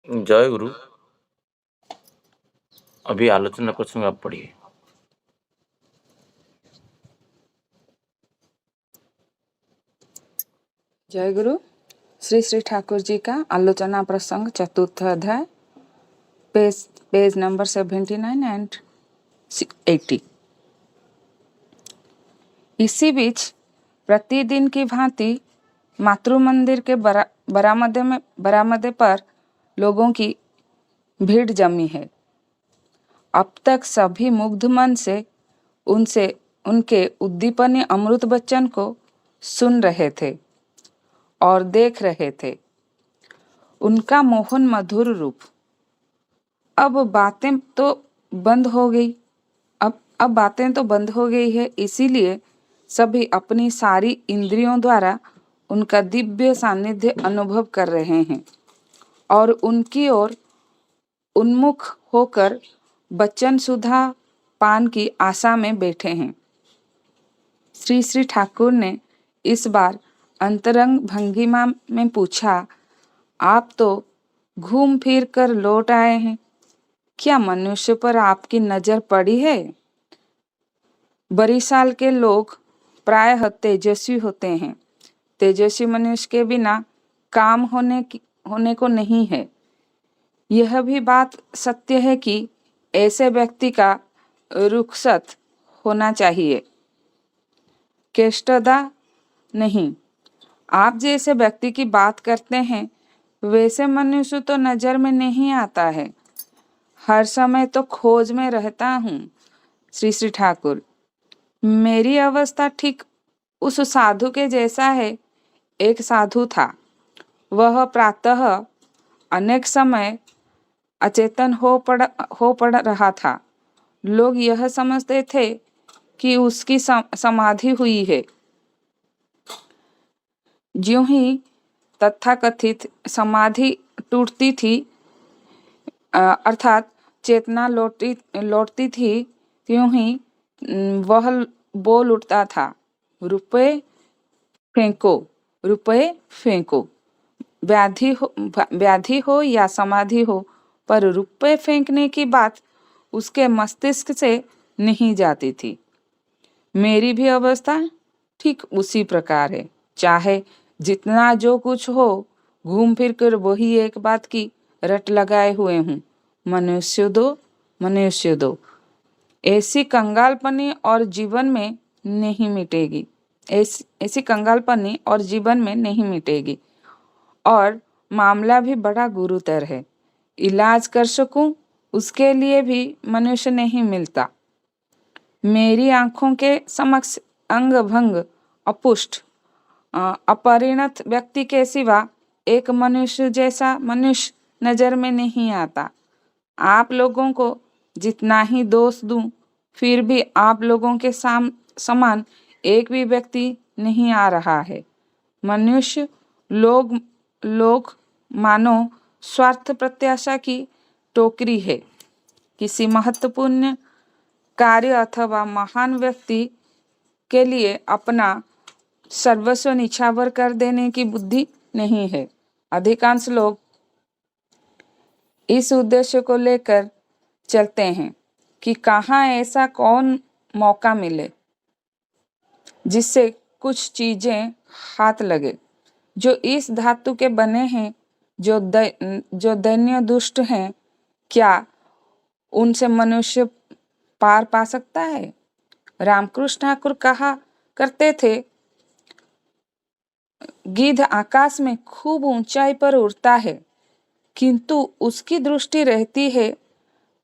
जय गुरु। अभी आलोचना प्रसंग आप पढ़िए। जय गुरु। श्री श्री ठाकुर जी का आलोचना प्रसंग चतुर्थ अध्याय, पेज नंबर 79 एंड 80। इसी बीच प्रतिदिन की भांति मातृ मंदिर के बरामदे पर लोगों की भीड़ जमी है। अब तक सभी मुग्ध मन से उनके उद्दीपनी अमृत बच्चन को सुन रहे थे और देख रहे थे, उनका मोहन मधुर रूप। अब बातें तो बंद हो गई अब बातें तो बंद हो गई है, इसीलिए सभी अपनी सारी इंद्रियों द्वारा उनका दिव्य सानिध्य अनुभव कर रहे हैं और उनकी ओर उन्मुख होकर बच्चन सुधा पान की आशा में बैठे हैं। श्री श्री ठाकुर ने इस बार अंतरंग भंगिमा में पूछा, आप तो घूम फिर कर लौट आए हैं, क्या मनुष्य पर आपकी नजर पड़ी है? बरिसाल के लोग प्रायः तेजस्वी होते हैं। तेजस्वी मनुष्य के बिना काम होने को नहीं है। यह भी बात सत्य है कि ऐसे व्यक्ति का रुखसत होना चाहिए, केष्टदा नहीं। आप जैसे व्यक्ति की बात करते हैं, वैसे मनुष्य तो नजर में नहीं आता है। हर समय तो खोज में रहता हूँ। श्री श्री ठाकुर, मेरी अवस्था ठीक उस साधु के जैसा है। एक साधु था, वह प्रातः अनेक समय अचेतन हो पड़ रहा था। लोग यह समझते थे कि उसकी समाधि हुई है। ज्यों ही तथाकथित समाधि टूटती थी, अर्थात चेतना लौटती थी, त्यों ही वह बोल उठता था, रुपए फेंको, रुपए फेंको। व्याधि हो या समाधि हो, पर रुपए फेंकने की बात उसके मस्तिष्क से नहीं जाती थी। मेरी भी अवस्था ठीक उसी प्रकार है। चाहे जितना जो कुछ हो, घूम फिर कर वही एक बात की रट लगाए हुए हूँ, मनुष्य दो, मनुष्य दो। ऐसी कंगालपनी और जीवन में नहीं मिटेगी। ऐसी कंगालपनी और जीवन में नहीं मिटेगी। और मामला भी बड़ा गुरुतर है। इलाज कर सकूं, उसके लिए भी मनुष्य नहीं मिलता। मेरी आंखों के समक्ष अंग भंग अपुष्ट अपरिणत व्यक्ति के सिवा एक मनुष्य जैसा मनुष्य नजर में नहीं आता। आप लोगों को जितना ही दोष दूं, फिर भी आप लोगों के समान एक भी व्यक्ति नहीं आ रहा है। मनुष्य लोग मानो स्वार्थ प्रत्याशा की टोकरी है। किसी महत्वपूर्ण कार्य अथवा महान व्यक्ति के लिए अपना सर्वस्व निछावर कर देने की बुद्धि नहीं है। अधिकांश लोग इस उद्देश्य को लेकर चलते हैं कि कहाँ ऐसा कौन मौका मिले जिससे कुछ चीजें हाथ लगे, जो इस धातु के बने हैं, जो दैन्य दुष्ट हैं। क्या उनसे मनुष्य पार पा सकता है? रामकृष्ण ठाकुर कहा करते थे, गिद्ध आकाश में खूब ऊंचाई पर उड़ता है, किंतु उसकी दृष्टि रहती है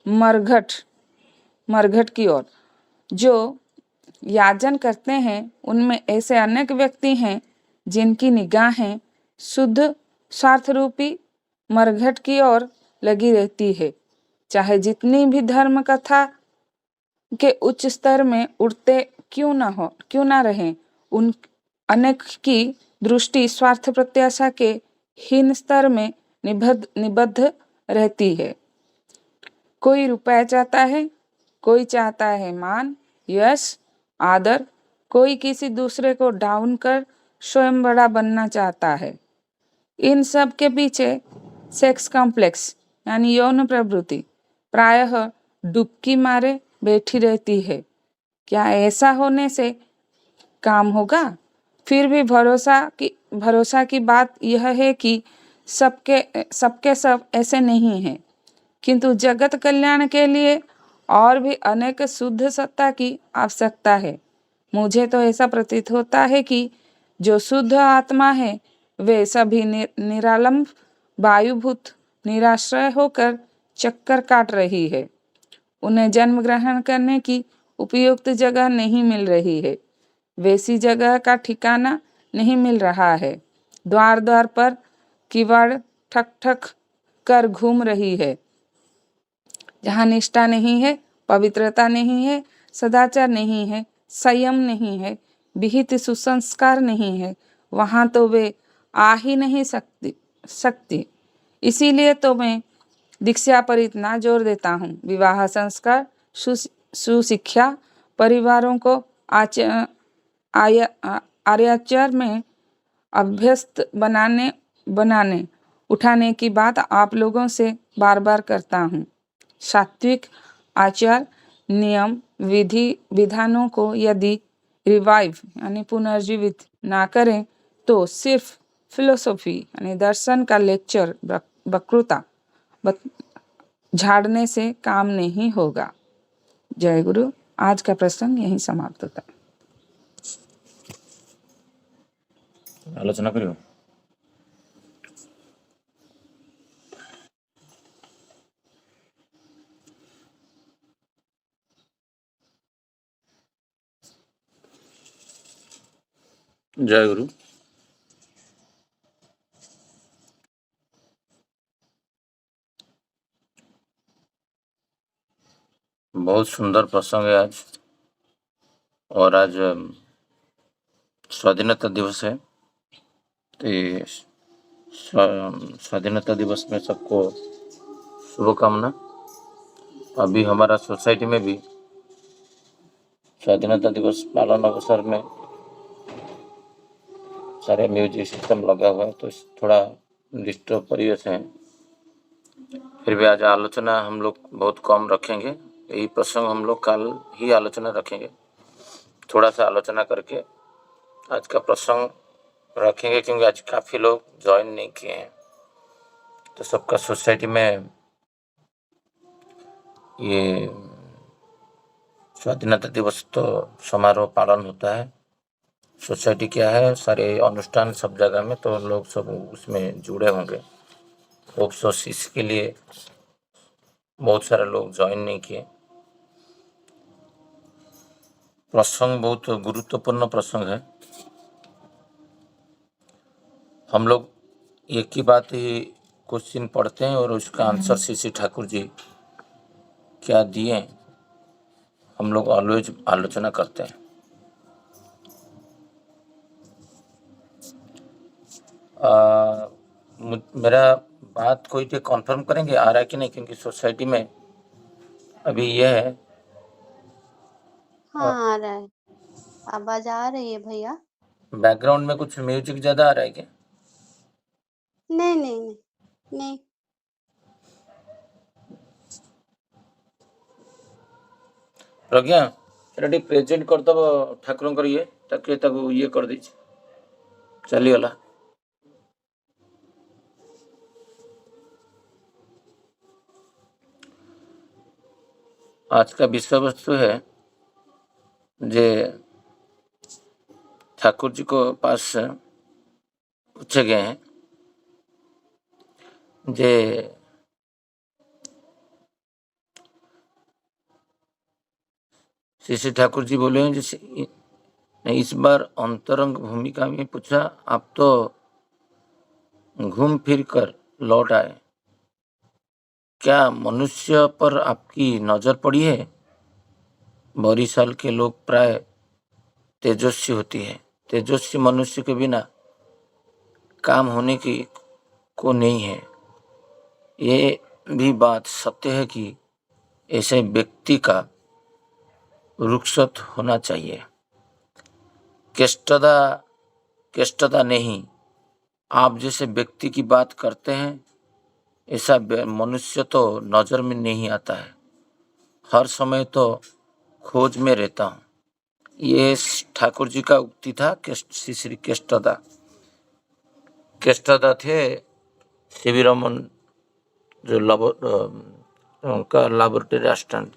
मरघट की ओर। जो याचन करते हैं, उनमें ऐसे अनेक व्यक्ति हैं जिनकी निगाहें शुद्ध स्वार्थ रूपी मरघट की ओर लगी रहती है। चाहे जितनी भी धर्म कथा के उच्च स्तर में उड़ते क्यों ना रहें, उन अनेक की दृष्टि स्वार्थ प्रत्याशा के हीन स्तर में निबद्ध रहती है। कोई रुपया चाहता है, कोई चाहता है मान, यश, आदर, कोई किसी दूसरे को डाउन कर स्वयं बड़ा बनना चाहता है। इन सब के पीछे सेक्स कॉम्प्लेक्स यानी यौन प्रवृत्ति प्रायः डुबकी मारे बैठी रहती है। क्या ऐसा होने से काम होगा? फिर भी भरोसा की बात यह है कि सबके सब ऐसे नहीं हैं, किंतु जगत कल्याण के लिए और भी अनेक शुद्ध सत्ता की आवश्यकता है। मुझे तो ऐसा प्रतीत होता है कि जो शुद्ध आत्मा है वे सभी निरालंब वायुभूत निराश्रय होकर चक्कर काट रही है। उन्हें जन्म ग्रहण करने की उपयुक्त जगह नहीं मिल रही है, वैसी जगह का ठिकाना नहीं मिल रहा है। द्वार द्वार पर किवाड़ ठक ठक कर घूम रही है। जहाँ निष्ठा नहीं है, पवित्रता नहीं है, सदाचार नहीं है, संयम नहीं है, विहित सुसंस्कार नहीं है, वहाँ तो वे आ ही नहीं सकती। इसीलिए तो मैं दीक्षा पर इतना जोर देता हूँ। विवाह संस्कार, सुशिक्षा, परिवारों को आर्याचार में अभ्यस्त बनाने उठाने की बात आप लोगों से बार बार करता हूँ। सात्विक आचार नियम विधि विधानों को यदि रिवाइव यानी पुनर्जीवित ना करें तो सिर्फ फिलोसॉफी यानी दर्शन का लेक्चर वक्तृता झाड़ने से काम नहीं होगा। जय गुरु। आज का प्रसंग यहीं समाप्त होता है। आलोचना करियो। जय गुरु। बहुत सुंदर प्रसंग है आज, और आज स्वाधीनता दिवस है। तो स्वाधीनता दिवस में सबको शुभकामना। अभी हमारा सोसाइटी में भी स्वाधीनता दिवस पालन अवसर में सारे म्यूजिक सिस्टम लगा हुआ है, तो थोड़ा डिस्टर्ब परिवेश है। फिर भी आज आलोचना हम लोग बहुत कम रखेंगे। यही प्रसंग हम लोग कल ही आलोचना रखेंगे। थोड़ा सा आलोचना करके आज का प्रसंग रखेंगे, क्योंकि आज काफ़ी लोग ज्वाइन नहीं किए हैं। तो सबका सोसाइटी में ये स्वाधीनता दिवस तो समारोह पालन होता है। सोसाइटी क्या है, सारे अनुष्ठान सब जगह में, तो लोग सब उसमें जुड़े होंगे। अफसोस इसके लिए बहुत सारे लोग ज्वाइन नहीं किए। प्रसंग बहुत गुरुत्वपूर्ण प्रसंग है। हम लोग एक ही बात ही क्वेश्चन पढ़ते हैं और उसका आंसर सीसी ठाकुर जी क्या दिए हम लोग ऑलवेज आलोचना करते हैं। मेरा बात कोई तो कॉन्फर्म करेंगे आ रहा है कि नहीं, क्योंकि सोसाइटी में अभी यह है। हाँ आ रहा है, आवाज आ रही है भैया। बैकग्राउंड में कुछ म्यूजिक ज़्यादा आ रहा है क्या? नहीं नहीं नहीं नहीं। प्रज्ञा ସେଟା ଟିକେ ପ୍ରେଜେଣ୍ଟ କରିଦେବ ଠାକୁରଙ୍କର ଇଏ ତାକୁ ତାକୁ ଇଏ କରିଦେଇଛି, ଚାଲିଗଲା। आज का विषय वस्तु है जे ठाकुर जी को पास पूछे गए हैं जे श्री ठाकुर जी बोले हैं जैसे इस बार अंतरंग भूमिका में पूछा, आप तो घूम फिर कर लौट आए, क्या मनुष्य पर आपकी नजर पड़ी है? बरिशाल के लोग प्राय तेजस्वी होती है, तेजस्वी मनुष्य के बिना काम होने की को नहीं है। ये भी बात सत्य है कि ऐसे व्यक्ति का रुखसत होना चाहिए। केष्टता नहीं, आप जैसे व्यक्ति की बात करते हैं ऐसा मनुष्य तो नजर में नहीं आता है। हर समय तो खोज में रहता हूँ। ये ठाकुर जी का उक्ति था श्री श्री केष्टदा। केष्टदा थे सीवी रमन जो उनका लैबोरेटरी असिस्टेंट,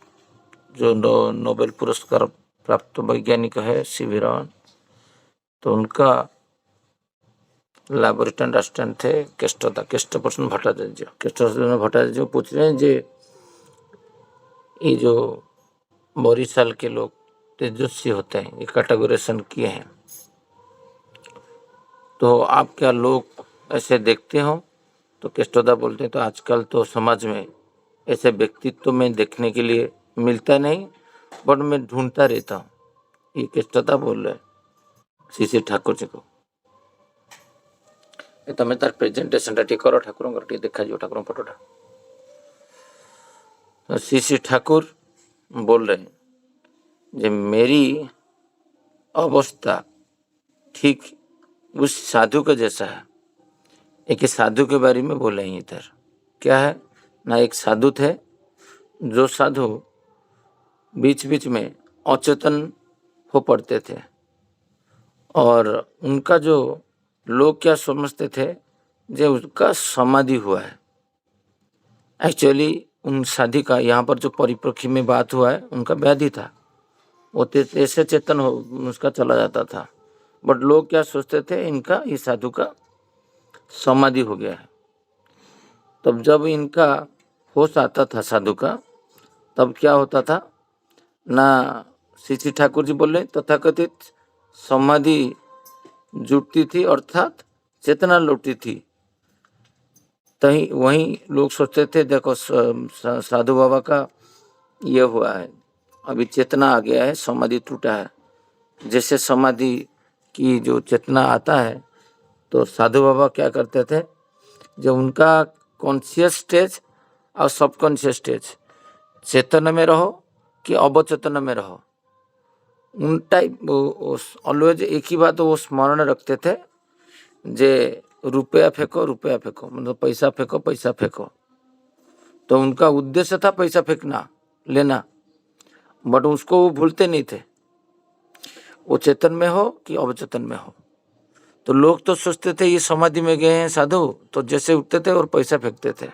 जो नोबेल पुरस्कार प्राप्त वैज्ञानिक है सीवी रमन। तो उनका लैबोरेटरी असिस्टेंट थे केष्टप्रसन्न भट्टाचार्य। केष्टप्रसन्न भट्टाचार्य पूछ रहे हैं जे ये जो बोरीसाल के लोग तेजस्वी होते हैं, ये कैटेगोराइजेशन किए हैं, तो आप क्या लोग ऐसे देखते हो? तो केष्टदा बोलते हैं तो आजकल तो समाज में ऐसे व्यक्तित्व में देखने के लिए मिलता नहीं, बट मैं ढूंढता रहता हूँ। ये केष्टदा बोल रहे श्री श्री ठाकुर जी को। तमें तार प्रेजेंटेशन टी कर ठाकुर टी देखा ठाकुर फोटोटा। तो श्री श्री ठाकुर बोल रहे जे मेरी अवस्था ठीक उस साधु का जैसा है। एक साधु के बारे में बोले हैं इधर। क्या है ना, एक साधु थे जो साधु बीच बीच में अचेतन हो पड़ते थे, और उनका जो लोग क्या समझते थे जो उसका समाधि हुआ है। एक्चुअली उन साधु का यहाँ पर जो परिप्रेक्षी में बात हुआ है, उनका व्याधि था, वो ऐसे चेतन हो उसका चला जाता था, बट लोग क्या सोचते थे इनका ये साधु का समाधि हो गया है। तब जब इनका होश आता था साधु का, तब क्या होता था ना, श्री श्री ठाकुर जी बोले तथाकथित समाधि जुटती थी, अर्थात चेतना लौटती थी। तही वहीं लोग सोचते थे देखो साधु बाबा का ये हुआ है, अभी चेतना आ गया है, समाधि टूटा है। जैसे समाधि की जो चेतना आता है, तो साधु बाबा क्या करते थे, जब उनका कॉन्शियस स्टेज और सबकॉन्शियस स्टेज चेतन में रहो कि अवचेतन में रहो, उन टाइप ऑलवेज एक ही बात वो स्मरण रखते थे, जे रुपया फेंको रुपया फेंको, मतलब पैसा फेंको पैसा फेंको। तो उनका उद्देश्य था पैसा फेंकना लेना, बट उसको वो भूलते नहीं थे, वो चेतन में हो कि अवचेतन में हो। तो लोग तो सोचते थे ये समाधि में गए हैं साधु, तो जैसे उठते थे और पैसा फेंकते थे।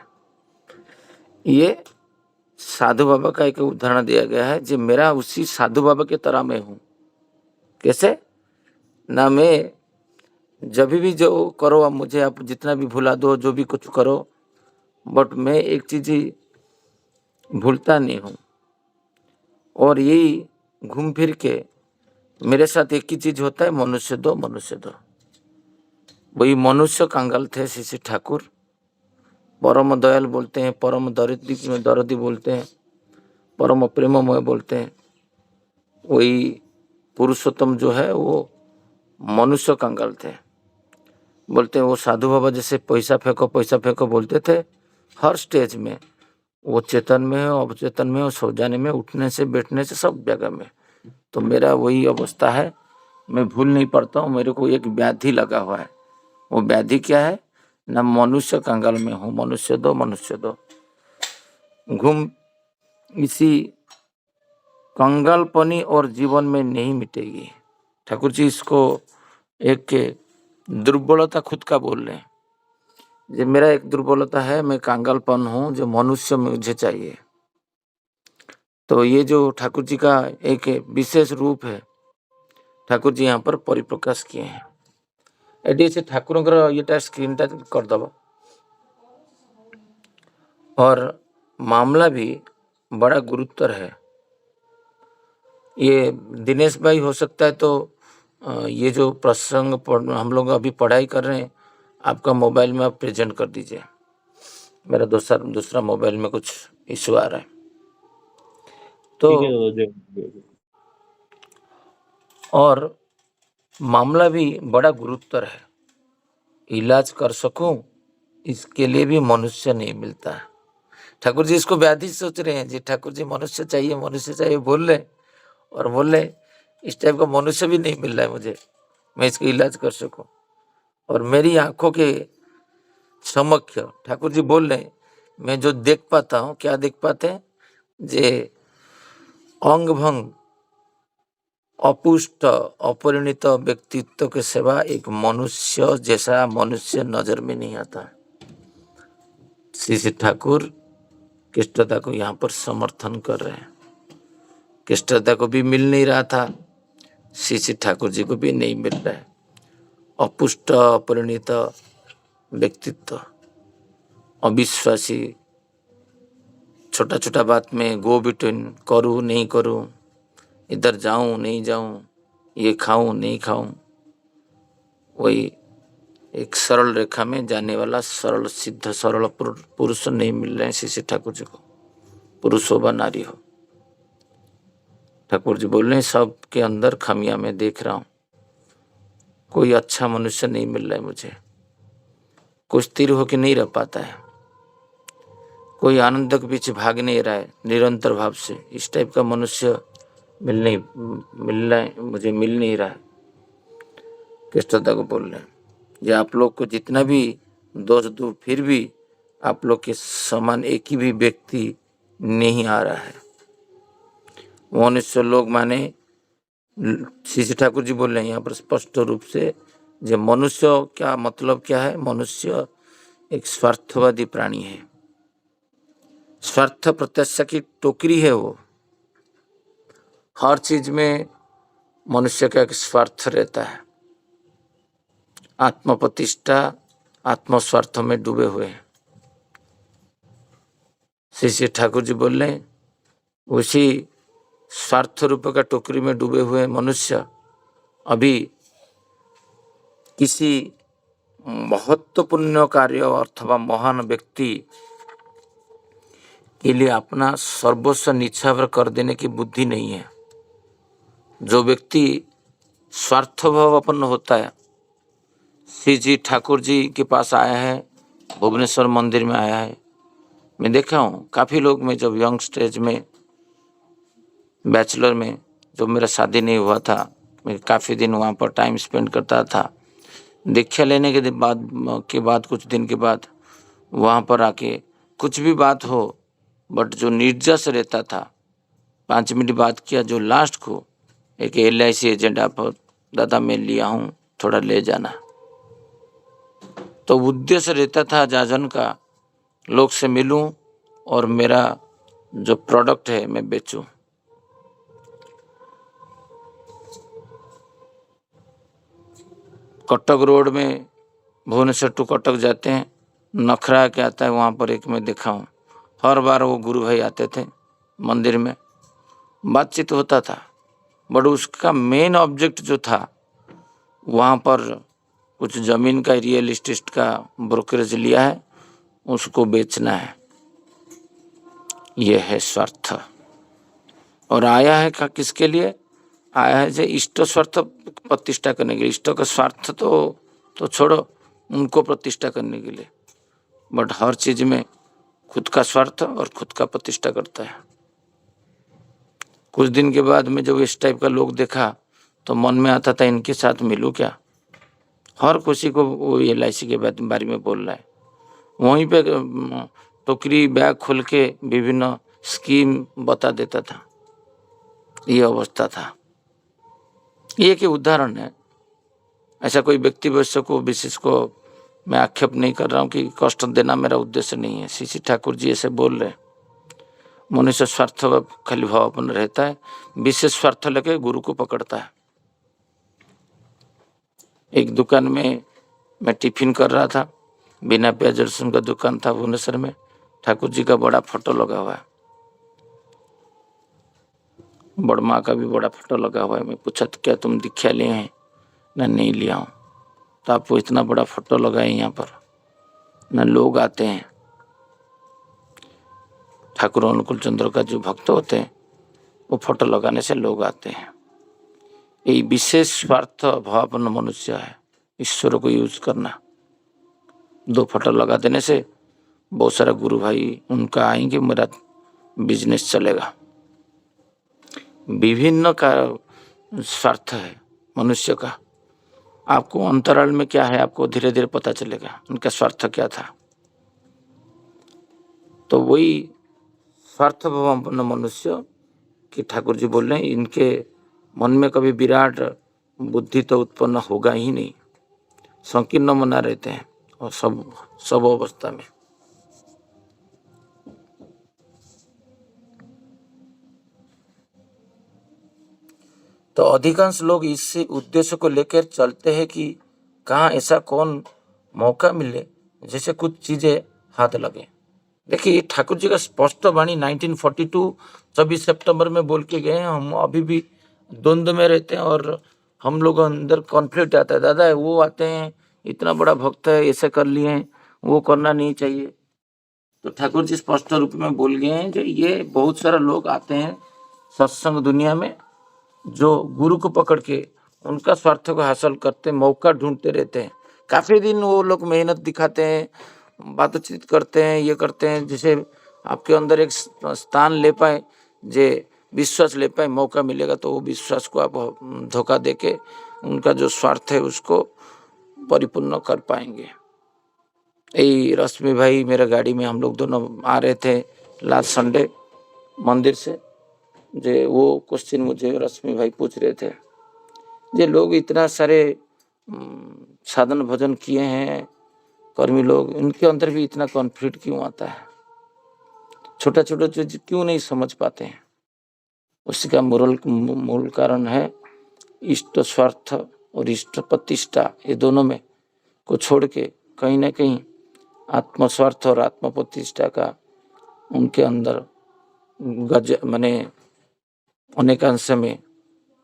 ये साधु बाबा का एक उदाहरण दिया गया है, जो मेरा उसी साधु बाबा के तरह मैं हूँ। कैसे ना, मैं जब भी जो करो आप मुझे, आप जितना भी भुला दो, जो भी कुछ करो, बट मैं एक चीज ही भूलता नहीं हूँ, और यही घूम फिर के मेरे साथ एक ही चीज होता है, मनुष्य दो मनुष्य दो। वही मनुष्य कंगाल थे श्री श्री ठाकुर। परम दयाल बोलते हैं, परम दर्दी बोलते हैं, परम प्रेममय बोलते हैं। वही पुरुषोत्तम जो है वो मनुष्य कंगाल थे। बोलते हैं वो साधु बाबा जैसे पैसा फेंको बोलते थे, हर स्टेज में वो चेतन में हो अवचेतन में हो, सो जाने में, उठने से बैठने से, सब जगह में। तो मेरा वही अवस्था है, मैं भूल नहीं पड़ता हूँ। मेरे को एक व्याधि लगा हुआ है। वो व्याधि क्या है ना, मनुष्य कंगाल में हूँ, मनुष्य दो घूम इसी कंगालपनी और जीवन में नहीं मिटेगी। ठाकुर जी इसको एक दुर्बलता खुद का बोल रहे हैं, जो मेरा एक दुर्बलता है, मैं कंगालपन हूँ, जो मनुष्य मुझे चाहिए। तो ये जो ठाकुर जी का एक विशेष रूप है, ठाकुर जी यहाँ पर परिप्रकाश किए हैं। एडी से ठाकुर ये स्क्रीन टा कर दब। और मामला भी बड़ा गुरुतर है। ये दिनेश भाई हो सकता है तो ये जो प्रसंग हम लोग अभी पढ़ाई कर रहे हैं, आपका मोबाइल में आप प्रेजेंट कर दीजिए। मेरा दूसरा मोबाइल में कुछ इशू आ रहा है। तो और मामला भी बड़ा गुरुतर है। इलाज कर सकूं इसके लिए भी मनुष्य नहीं मिलता है। ठाकुर जी इसको व्याधि सोच रहे हैं जी, ठाकुर जी मनुष्य चाहिए बोल रहे, और बोल रहे इस टाइप का मनुष्य भी नहीं मिल रहा है मुझे, मैं इसका इलाज कर सकूं। और मेरी आंखों के समक्ष ठाकुर जी बोल रहे मैं जो देख पाता हूँ, क्या देख पाते हैं, जे अंग भंग अपुष्ट अपरिणित व्यक्तित्व के सेवा एक मनुष्य जैसा मनुष्य नजर में नहीं आता। श्री श्री ठाकुर कृष्णदा को यहाँ पर समर्थन कर रहे हैं। कृष्णदा को भी मिल नहीं रहा था, श्री श्री ठाकुर जी को भी नहीं मिल रहा है। अपुष्ट अपरिणित व्यक्तित्व, अविश्वासी, छोटा छोटा बात में गो बिटवीन, करूँ नहीं करूँ, इधर जाऊं नहीं जाऊं, ये खाऊं नहीं खाऊं, वही एक सरल रेखा में जाने वाला सरल सिद्ध सरल पुरुष नहीं मिल रहे हैं श्री श्री ठाकुर जी को। पुरुष हो व नारी हो, ठाकुर जी बोल रहे हैं सबके अंदर खामियां मैं देख रहा हूं। कोई अच्छा मनुष्य नहीं मिल रहा है मुझे, कोई स्थिर होकर नहीं रह पाता है, कोई आनंद के पीछे भाग नहीं रहा है निरंतर भाव से। इस टाइप का मनुष्य मिल रहा है, मुझे मिल नहीं रहा है। कृष्णदा को बोल रहे हैं, ये आप लोग को जितना भी दोष दूं फिर भी आप लोग के समान एक ही भी व्यक्ति नहीं आ रहा है। मनुष्य लोग माने श्री श्री ठाकुर जी बोल रहे हैं यहाँ पर स्पष्ट रूप से, जो मनुष्य क्या मतलब क्या है, मनुष्य एक स्वार्थवादी प्राणी है, स्वार्थ प्रत्याशा की टोकरी है। वो हर चीज में मनुष्य का एक स्वार्थ रहता है, आत्मप्रतिष्ठा आत्मस्वार्थ में डूबे हुए हैं। श्री श्री ठाकुर जी बोल रहे हैं उसी स्वार्थ रूप का टोकरी में डूबे हुए मनुष्य अभी किसी महत्वपूर्ण कार्य अथवा महान व्यक्ति के लिए अपना सर्वस्व निछावर कर देने की बुद्धि नहीं है। जो व्यक्ति स्वार्थभावापन्न होता है, श्री जी ठाकुर जी के पास आया है, भुवनेश्वर मंदिर में आया है, मैं देखा हूँ काफ़ी लोग। मैं जब यंग स्टेज में बैचलर में जब मेरा शादी नहीं हुआ था, मैं काफ़ी दिन वहाँ पर टाइम स्पेंड करता था। दीक्षा लेने के बाद कुछ दिन के बाद वहाँ पर आके कुछ भी बात हो, बट जो निर्जस रहता था, 5 मिनट बात किया, जो लास्ट को एक LIC एजेंट आप दादा मैं लिया हूँ थोड़ा ले जाना, तो उद्देश्य रहता था जाजन का लोग से मिलूं और मेरा जो प्रोडक्ट है मैं बेचूं। कटक रोड में भुवनेश्वर टू कटक जाते हैं, नखरा क्या आता है वहाँ पर एक मैं देखा हूँ, हर बार वो गुरु भाई आते थे मंदिर में, बातचीत होता था, बट उसका मेन ऑब्जेक्ट जो था वहाँ पर कुछ ज़मीन का रियल एस्टेट का ब्रोकरेज लिया है, उसको बेचना है, यह है स्वार्थ। और आया है का किसके लिए आया है, जो इष्ट स्वार्थ प्रतिष्ठा करने के लिए। इष्ट का स्वार्थ तो छोड़ो, उनको प्रतिष्ठा करने के लिए, बट हर चीज में खुद का स्वार्थ और खुद का प्रतिष्ठा करता है। कुछ दिन के बाद में जब इस टाइप का लोग देखा तो मन में आता था इनके साथ मिलूं क्या। हर किसी को वो LIC के बारे में बोल रहा है, वहीं पे टोकरी बैग खोल के विभिन्न स्कीम बता देता था। ये अवस्था था। ये एक उदाहरण है, ऐसा कोई व्यक्ति वैश्य को विशेष को मैं आक्षेप नहीं कर रहा हूँ कि कष्ट देना मेरा उद्देश्य नहीं है। श्री श्री ठाकुर जी ऐसे बोल रहे, मनुष्य स्वार्थ खाली भावापन्न रहता है, विशेष स्वार्थ लेके गुरु को पकड़ता है। एक दुकान में मैं टिफिन कर रहा था, बिना प्याज लहसुन का दुकान था भुवनेश्वर में, ठाकुर जी का बड़ा फोटो लगा हुआ है, बड़ माँ का भी बड़ा फोटो लगा हुआ है। मैं पूछा तो क्या तुम दीक्षा लिए हैं ना, नहीं लिया हूँ। तो आपको इतना बड़ा फोटो लगा है यहाँ पर, ना लोग आते हैं। ठाकुर अनुकूल चंद्र का जो भक्त होते हैं वो फोटो लगाने से लोग आते हैं। ये विशेष स्वार्थ भावापन्न मनुष्य है, ईश्वर को यूज करना। 2 फोटो लगा देने से बहुत सारा गुरु भाई उनका आएंगे, मेरा बिजनेस चलेगा। विभिन्न का स्वार्थ है मनुष्य का। आपको अंतराल में क्या है आपको धीरे धीरे पता चलेगा, उनका स्वार्थ क्या था। तो वही स्वार्थभावापन्न मनुष्य कि ठाकुर जी बोल रहे हैं इनके मन में कभी विराट बुद्धि तो उत्पन्न होगा ही नहीं, संकीर्ण मना रहते हैं और सब अवस्था में। तो अधिकांश लोग इस उद्देश्य को लेकर चलते हैं कि कहाँ ऐसा कौन मौका मिले जैसे कुछ चीजें हाथ लगे। देखिए ठाकुर जी का स्पष्ट वाणी 1942 26 सितंबर में बोल के गए हैं। हम अभी भी द्वंद्व में रहते हैं और हम लोग अंदर कॉन्फ्लिक्ट आता है, दादा वो आते हैं इतना बड़ा भक्त है ऐसे कर लिए हैं, वो करना नहीं चाहिए। तो ठाकुर जी स्पष्ट रूप में बोल गए हैं जो ये बहुत सारा लोग आते हैं सत्संग दुनिया में जो गुरु को पकड़ के उनका स्वार्थ को हासिल करते मौका ढूंढते रहते हैं। काफी दिन वो लोग मेहनत दिखाते हैं, बातचीत करते हैं, ये करते हैं जिसे आपके अंदर एक स्थान ले पाए, जे विश्वास ले पाए, मौका मिलेगा तो वो विश्वास को आप धोखा देके उनका जो स्वार्थ है उसको परिपूर्ण कर पाएंगे। यही रश्मि भाई मेरे गाड़ी में हम लोग दोनों आ रहे थे लास्ट संडे मंदिर से, जे वो क्वेश्चन मुझे रश्मि भाई पूछ रहे थे, जे लोग इतना सारे साधन भजन किए हैं कर्मी लोग, इनके अंदर भी इतना कॉन्फ्लिक्ट क्यों आता है, छोटा छोटा चीज क्यों नहीं समझ पाते हैं। उसी का मूल कारण है इष्ट स्वार्थ और इष्ट प्रतिष्ठा, ये दोनों में को छोड़ के कहीं ना कहीं आत्मस्वार्थ और आत्म प्रतिष्ठा का उनके अंदर माने अनेकांश में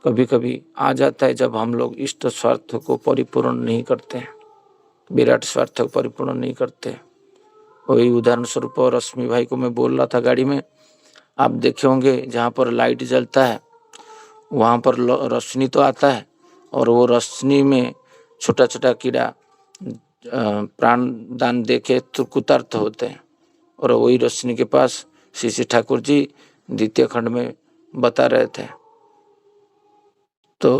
कभी कभी आ जाता है जब हम लोग इष्ट स्वार्थ को परिपूर्ण नहीं करते हैं, विराट स्वार्थ को परिपूर्ण नहीं करते। वही उदाहरण स्वरूप रश्मि भाई को मैं बोल रहा था गाड़ी में, आप देखे होंगे जहाँ पर लाइट जलता है वहाँ पर रोशनी तो आता है और वो रोशनी में छोटा छोटा कीड़ा प्राण दान देके तुर्कुतार्थ होते हैं। और वही रोशनी के पास श्री ठाकुर जी द्वितीय खंड में बता रहे थे। तो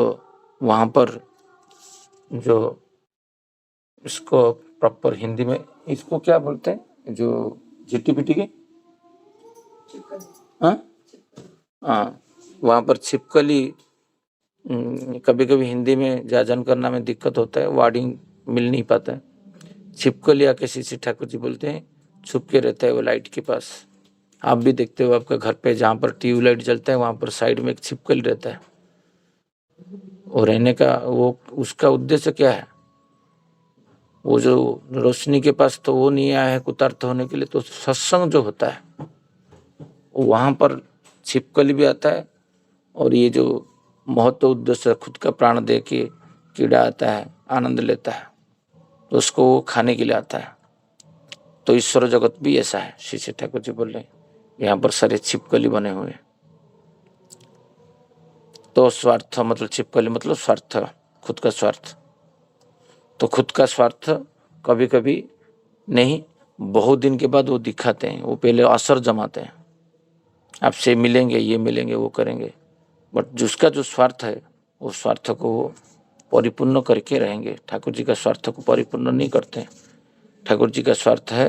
वहाँ पर जो इसको प्रॉपर हिंदी में इसको क्या बोलते हैं, जो झिट्टी पिट्टी के हाँ वहाँ पर छिपकली, कभी कभी हिंदी में जाजन करना में दिक्कत होता है, वर्डिंग मिल नहीं पाता है। छिपकली आके श्री ठाकुर जी बोलते हैं छुप के रहता है वो लाइट के पास। आप भी देखते हो आपका घर पे जहाँ पर ट्यूबलाइट जलता है वहाँ पर साइड में एक छिपकली रहता है। वो रहने का वो उसका उद्देश्य क्या है, वो जो रोशनी के पास तो वो नहीं आया है कुतार्थ होने के लिए, तो सत्संग जो होता है वहाँ पर छिपकली भी आता है और ये जो महत्व उद्देश्य खुद का प्राण दे के कीड़ा आता है आनंद लेता है तो उसको वो खाने के लिए आता है। तो ईश्वर जगत भी ऐसा है, श्री ठाकुर जी बोल रहे यहाँ पर सारे छिपकली बने हुए। तो स्वार्थ मतलब छिपकली मतलब स्वार्थ, खुद का स्वार्थ। तो खुद का स्वार्थ कभी कभी नहीं, बहुत दिन के बाद वो दिखाते हैं, वो पहले असर जमाते हैं, आपसे मिलेंगे ये मिलेंगे वो करेंगे, बट जिसका जो स्वार्थ है वो स्वार्थ को वो परिपूर्ण करके रहेंगे। ठाकुर जी का स्वार्थ को परिपूर्ण नहीं करते। ठाकुर जी का स्वार्थ है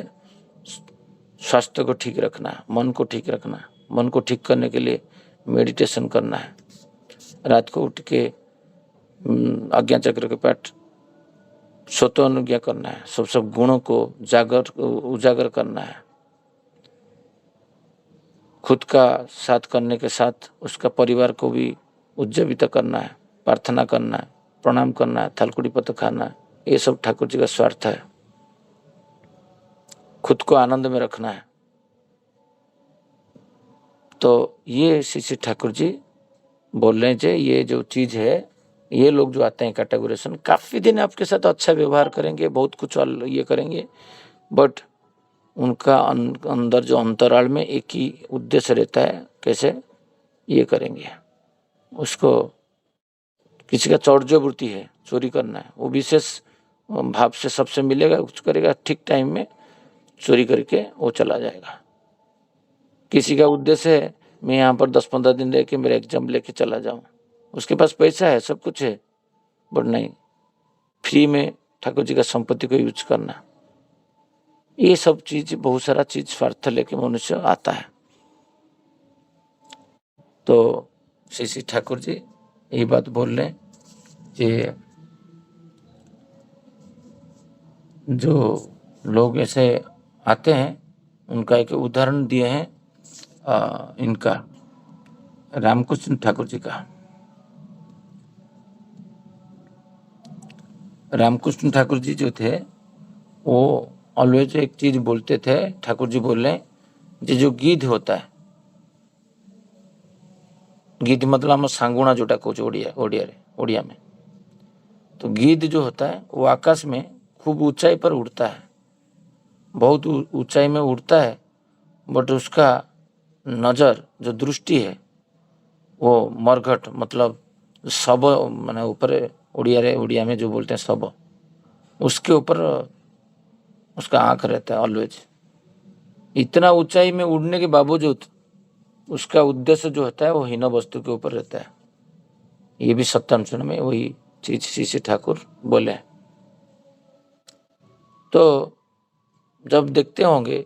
स्वास्थ्य को ठीक रखना, मन को ठीक रखना। मन को ठीक करने के लिए मेडिटेशन करना है, रात को उठ के आज्ञा चक्र के पाठ स्वतः अनुज्ञा करना है, सब गुणों को उजागर करना है। खुद का साथ करने के साथ उसका परिवार को भी उज्जीवित करना है, प्रार्थना करना है, प्रणाम करना है, थालकुड़ी पत्र खाना है, ये सब ठाकुर जी का स्वार्थ है। खुद को आनंद में रखना है। तो ये श्री ठाकुर जी बोल रहे हैं ये जो चीज है, ये लोग जो आते हैं कैटेगोराइजेशन काफी दिन आपके साथ अच्छा व्यवहार करेंगे, बहुत कुछ ये करेंगे, बट उनका अंदर जो अंतराल में एक ही उद्देश्य रहता है, कैसे ये करेंगे। उसको किसी का चौर्य वृत्ति है, चोरी करना है, वो विशेष भाव से सबसे मिलेगा, कुछ करेगा, ठीक टाइम में चोरी करके वो चला जाएगा। किसी का उद्देश्य है मैं यहाँ पर 10-15 दिन रह के मेरा एग्जाम लेके चला जाऊँ, उसके पास पैसा है, सब कुछ है, बट नहीं, फ्री में ठाकुर जी का संपत्ति को यूज करना। ये सब चीज, बहुत सारा चीज स्वार्थ लेके मनुष्य आता है। तो श्री श्री ठाकुर जी यही बात बोल रहे हैं कि जो लोग ऐसे आते हैं उनका एक उदाहरण दिए हैं इनका रामकृष्ण ठाकुर जी का। रामकृष्ण ठाकुर जी जो थे वो ऑलवेज एक चीज बोलते थे। ठाकुर जी बोल रहे हैं जो गिद्ध होता है, गिद्ध मतलब हम सांगुणा जोटा कहो ओडिया में, तो गिद्ध जो होता है वो आकाश में खूब ऊंचाई पर उड़ता है, बहुत ऊंचाई में उड़ता है, बट उसका नजर जो दृष्टि है वो मरघट मतलब सब, माने ऊपर उड़िया में जो बोलते हैं सब, उसके ऊपर उसका आंख रहता है ऑलवेज। इतना ऊंचाई में उड़ने के बावजूद उसका उद्देश्य जो होता है वो हीन वस्तु के ऊपर रहता है। ये भी सप्तम में वही चीज श्री श्री ठाकुर बोले। तो जब देखते होंगे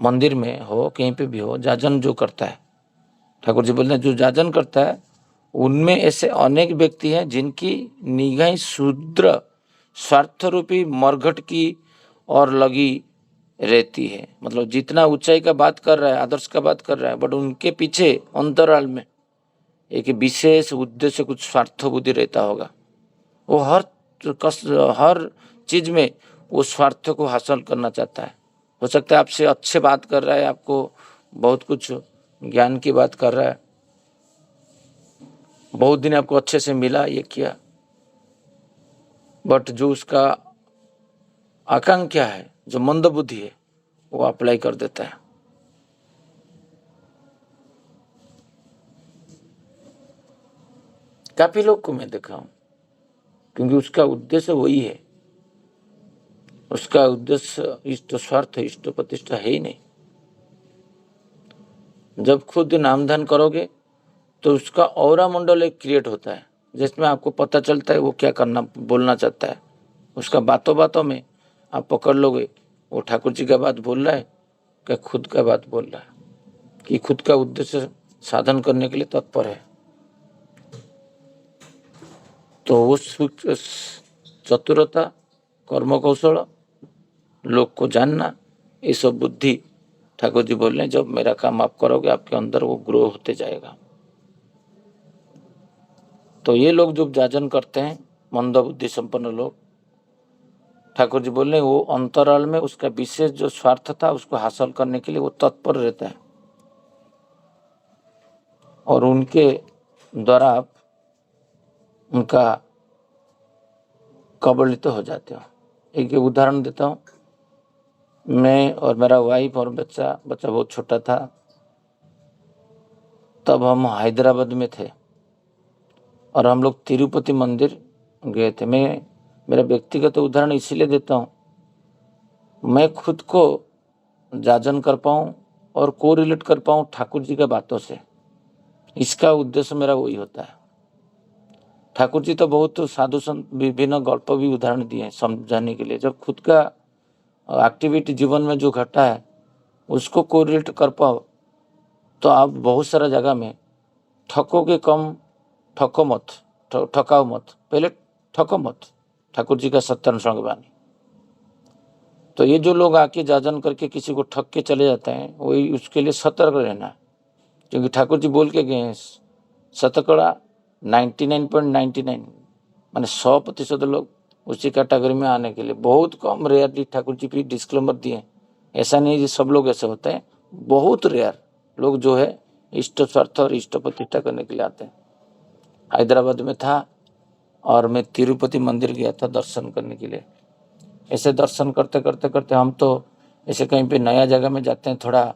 मंदिर में हो कहीं पे भी हो, जाजन जो करता है, ठाकुर जी बोलते हैं जो जाजन करता है उनमें ऐसे अनेक व्यक्ति हैं जिनकी निगाह शूद्र स्वार्थ रूपी मरघट की और लगी रहती है। मतलब जितना ऊंचाई का बात कर रहा है, आदर्श का बात कर रहा है, बट उनके पीछे अंतराल में एक विशेष उद्देश्य, कुछ स्वार्थ बुद्धि रहता होगा। वो हर चीज में वो स्वार्थ को हासिल करना चाहता है। हो सकता है आपसे अच्छे बात कर रहा है, आपको बहुत कुछ ज्ञान की बात कर रहा है, बहुत दिन आपको अच्छे से मिला, ये किया, बट जो उसका आकांक्षा है, जो मंद बुद्धि है, वो अप्लाई कर देता है। काफी लोग को मैं देखा हूं, क्योंकि उसका उद्देश्य वही है। उसका उद्देश्य इष्ट स्वार्थ, इष्ट प्रतिष्ठा है ही नहीं। जब खुद नामधन करोगे तो उसका औरा मंडल एक क्रिएट होता है, जिसमें आपको पता चलता है वो क्या करना बोलना चाहता है। उसका बातों बातों में आप पकड़ लोगे वो ठाकुर जी का बात बोल रहा है क्या खुद का बात बोल रहा है, कि खुद का उद्देश्य साधन करने के लिए तत्पर है। तो वो चतुरता, कर्म कौशल, लोग को जानना, ये सब बुद्धि ठाकुर जी बोल रहे हैं जब मेरा काम आप करोगे आपके अंदर वो ग्रो होते जाएगा। तो ये लोग जो जाजन करते हैं, मंद बुद्धि संपन्न लोग, ठाकुर जी बोल रहे हैं वो अंतराल में उसका विशेष जो स्वार्थ था उसको हासिल करने के लिए वो तत्पर रहता है, और उनके द्वारा आप उनका कबलित हो जाते हो। एक उदाहरण देता हूँ। मैं और मेरा वाइफ और बच्चा बहुत छोटा था, तब हम हैदराबाद में थे और हम लोग तिरुपति मंदिर गए थे। मैं मेरा व्यक्तिगत उदाहरण इसीलिए देता हूँ, मैं खुद को जाजन कर पाऊँ और को रिलेट कर पाऊँ ठाकुर जी के बातों से। इसका उद्देश्य मेरा वही होता है। ठाकुर जी तो बहुत साधु संत विभिन्न गल्प भी उदाहरण दिए हैं समझाने के लिए। जब खुद का एक्टिविटी जीवन में जो घटा है उसको कोरिलेट कर पाओ तो आप बहुत सारा जगह में ठकोगे कम, ठको मत, ठकाओ मत, पहले ठको मत। ठाकुर जी का सत्यानुसंग वाणी। तो ये जो लोग आके जाजन करके किसी को ठग के चले जाते हैं, वही उसके लिए सतर्क रहना है, क्योंकि ठाकुर जी बोल के गए हैं शतकड़ा 99.99 माने 100% लोग उसी कैटेगरी में आने के लिए बहुत कम, रेयरली ठाकुर जी भी डिस्क्लेमर दिए। ऐसा नहीं कि सब लोग ऐसे होते हैं, बहुत रेयर लोग जो है इष्ट स्वार्थ और इष्ट प्रतिष्ठा करने के लिए आते हैं। हैदराबाद में था और मैं तिरुपति मंदिर गया था दर्शन करने के लिए। ऐसे दर्शन करते करते करते हम तो ऐसे कहीं पे नया जगह में जाते हैं, थोड़ा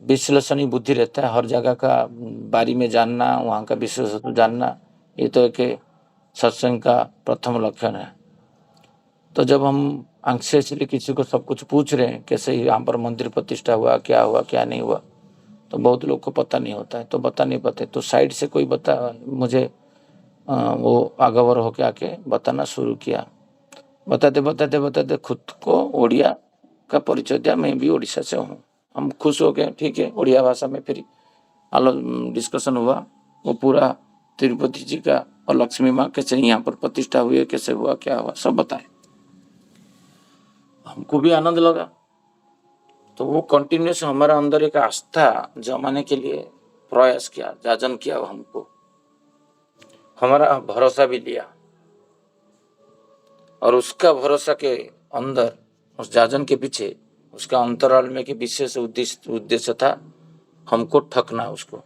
विश्लेषणी बुद्धि रहता है, हर जगह का बारे में जानना, वहाँ का विशेषत्व जानना, ये तो एक सत्संग का प्रथम लक्षण है। तो जब हम आंख से इसलिए किसी को सब कुछ पूछ रहे हैं कैसे यहाँ पर मंदिर प्रतिष्ठा हुआ क्या नहीं हुआ, तो बहुत लोग को पता नहीं होता है, तो बता नहीं पाते। तो साइड से कोई मुझे वो आगवर होके आके बताना शुरू किया। बताते बताते बताते खुद को ओडिया का परिचय दिया, मैं भी उड़ीसा से हूँ। हम खुश हो गए, ठीक है, उड़िया भाषा में फिर डिस्कशन हुआ। वो पूरा तिरुपति जी का और लक्ष्मी माँ कैसे यहाँ पर प्रतिष्ठा हुई है, कैसे हुआ, क्या हुआ, सब बताए। हमको भी आनंद लगा। तो वो कंटिन्यूस हमारा अंदर एक आस्था जमाने के लिए प्रयास किया, जाजन किया हमको, हमारा भरोसा भी लिया। और उसका भरोसा के अंदर, उस जाजन के पीछे उसका अंतराल में कि विशेष उद्देश्य था हमको ठगना, उसको,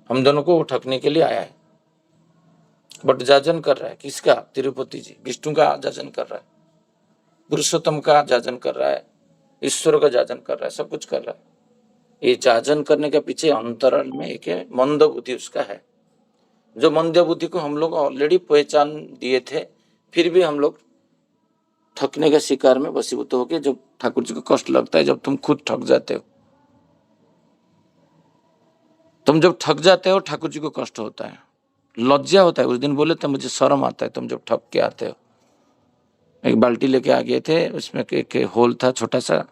हम दोनों को वो ठगने के लिए आया है। बट जाजन कर रहा है किसका? तिरुपति जी, विष्णु का जाजन कर रहा है, पुरुषोत्तम का जाजन कर रहा है, ईश्वर का जाजन कर रहा है, सब कुछ कर रहा है। ये जाजन करने के पीछे अंतराल में एक मंद बुद्धि उसका है, जो मंद बुद्धि को हम लोग ऑलरेडी पहचान दिए थे, फिर भी हम लोग ठगने के शिकार में वशीभूत होकर, जब ठाकुर जी को कष्ट लगता है, जब तुम खुद ठग जाते हो, तुम जब ठग जाते हो ठाकुर जी को कष्ट होता है, लज्जा होता है। उस दिन बोले थे मुझे शर्म आता है तुम जब ठग के आते हो। एक बाल्टी लेके आ गए थे, उसमें एक होल था छोटा सा,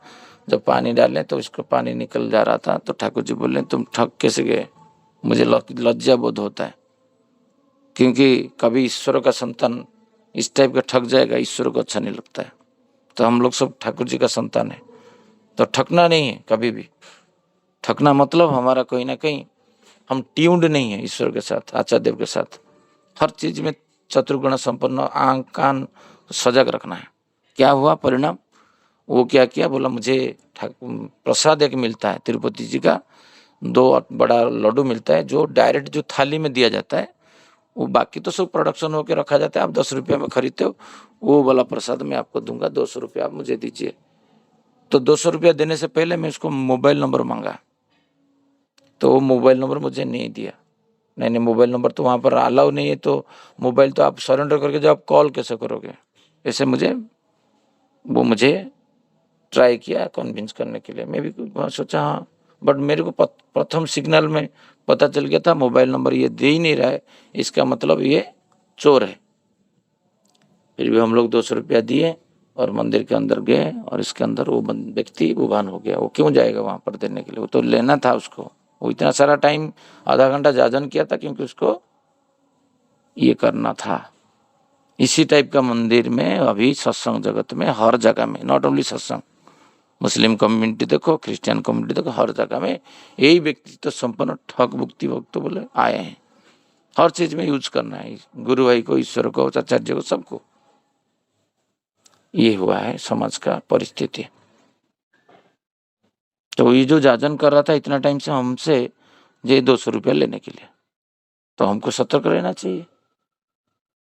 जब पानी डाले तो उसको पानी निकल जा रहा था, तो ठाकुर जी बोले तुम ठग कैसे गए? मुझे लज्जा बोध होता है, क्योंकि कभी ईश्वर का संतान इस टाइप का ठग जाएगा, ईश्वर को अच्छा नहीं लगता है। तो हम लोग सब ठाकुर जी का संतान है, तो ठगना नहीं है कभी भी। ठगना मतलब हमारा कहीं ना कहीं हम ट्यून्ड नहीं है ईश्वर के साथ, आचार्य देव के साथ। हर चीज में चतुर्गुण संपन्न आंख कान सजग रखना है। क्या हुआ परिणाम? वो क्या किया, बोला मुझे प्रसाद एक मिलता है तिरुपति जी का, 2 बड़ा लड्डू मिलता है, जो डायरेक्ट जो थाली में दिया जाता है, वो बाकी तो सब प्रोडक्शन होकर रखा जाता है, आप 10 रुपया में खरीदते हो, वो वाला प्रसाद मैं आपको दूंगा, 200 रुपया आप मुझे दीजिए। तो 200 रुपया देने से पहले मैं उसको मोबाइल नंबर मांगा, तो वो मोबाइल नंबर मुझे नहीं दिया। नहीं, मोबाइल नंबर तो वहाँ पर अलाउ नहीं है, तो मोबाइल तो आप सरेंडर करके जो आप कॉल कैसे करोगे? ऐसे मुझे ट्राई किया कन्विंस करने के लिए। मैं भी सोचा हाँ, बट मेरे को प्रथम सिग्नल में पता चल गया था मोबाइल नंबर ये दे ही नहीं रहा है, इसका मतलब ये चोर है। फिर भी हम लोग 200 रुपया दिए और मंदिर के अंदर गए, और इसके अंदर वो व्यक्ति उबान हो गया। वो क्यों जाएगा वहाँ पर देने के लिए? वो तो लेना था उसको। वो इतना सारा टाइम, आधा घंटा जाजन किया था, क्योंकि उसको ये करना था। इसी टाइप का मंदिर में अभी सत्संग जगत में हर जगह में, नॉट ओनली सत्संग, मुस्लिम कम्युनिटी देखो, क्रिश्चियन कम्युनिटी देखो, हर जगह में यही व्यक्तित्व संपन्न ठग भुक्ति भक्त बोले आए हैं। हर चीज में यूज करना है, गुरु भाई को, ईश्वर को, आचार्य को, सबको। ये हुआ है समाज का परिस्थिति। तो ये जो जाजन कर रहा था इतना टाइम से हमसे, ये 200 रुपया लेने के लिए, तो हमको सतर्क रहना चाहिए।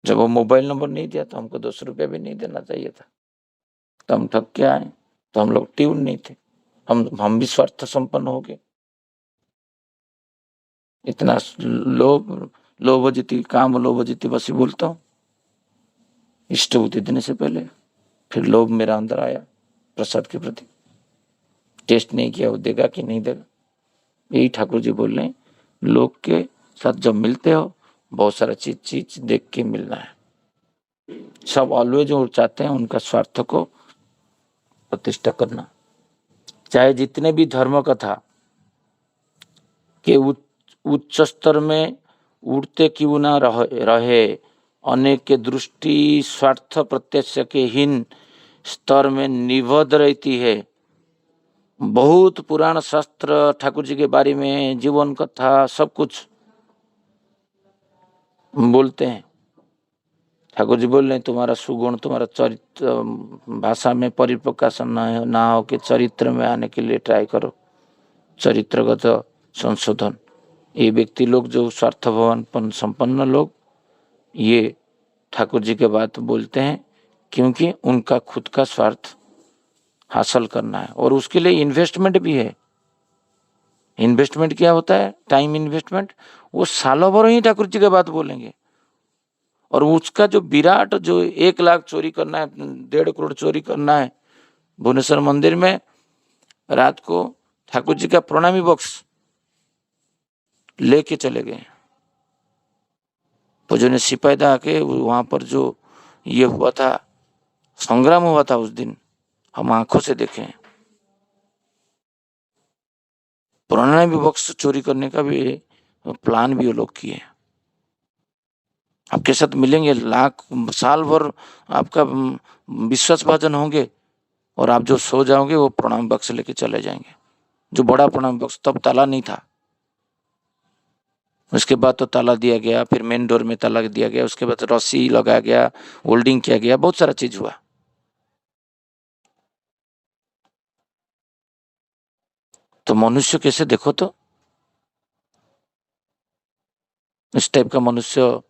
जब वो मोबाइल नंबर नहीं दिया तो हमको 200 रुपया भी नहीं देना चाहिए था। तो हम ठग के आए, तो हम लोग ट्यून नहीं थे, हम भी स्वार्थ संपन्न हो गए। इतना लोभ जिति काम, लोभ जिति बस ही बोलता हूँ। इष्ट बुद्धि देने से पहले फिर लोभ मेरा अंदर आया प्रसाद के प्रति। टेस्ट नहीं किया वो देगा कि नहीं देगा। यही ठाकुर जी बोल रहे हैं, लोग के साथ जब मिलते हो बहुत सारा चीज देख के मिलना है। सब ऑलवेज जो चाहते हैं उनका स्वार्थ को प्रतिष्ठा करना। चाहे जितने भी धर्म कथा के उच्च स्तर में उड़ते क्यों ना रहे, अनेक के दृष्टि स्वार्थ प्रत्यक्ष के हीन स्तर में निबद्ध रहती है। बहुत पुराण शास्त्र ठाकुर जी के बारे में, जीवन कथा, सब कुछ बोलते हैं। ठाकुर जी बोल रहे हैं तुम्हारा सुगुण, तुम्हारा चरित्र भाषा में परिप्रकाशन ना हो कि चरित्र में आने के लिए ट्राई करो, चरित्रगत संशोधन। ये व्यक्ति लोग जो स्वार्थ भवन संपन्न लोग, ये ठाकुर जी के बात बोलते हैं क्योंकि उनका खुद का स्वार्थ हासिल करना है, और उसके लिए इन्वेस्टमेंट भी है। इन्वेस्टमेंट क्या होता है? Time investment. वो सालों भर ही ठाकुर जी की बात बोलेंगे, और उसका जो विराट, जो 1 लाख चोरी करना है, 1.5 करोड़ चोरी करना है भुवनेश्वर मंदिर में, रात को ठाकुर जी का प्रणामी बॉक्स लेके चले गए। पूजनीय सिपाही आके वहां पर जो ये हुआ था संग्राम हुआ था उस दिन, हम आंखों से देखे हैं। पुराना भी बॉक्स चोरी करने का भी प्लान भी वो लोग किए। आपके साथ मिलेंगे, लाख साल भर आपका विश्वासभाजन होंगे, और आप जो सो जाओगे वो प्रणाम बॉक्स लेके चले जाएंगे, जो बड़ा प्रणाम बॉक्स, तब ताला नहीं था। उसके बाद तो ताला दिया गया, फिर मेन डोर में ताला दिया गया, उसके बाद रस्सी लगाया गया, होल्डिंग किया गया, बहुत सारा चीज हुआ। तो मनुष्य कैसे देखो तो, इस टाइप का मनुष्य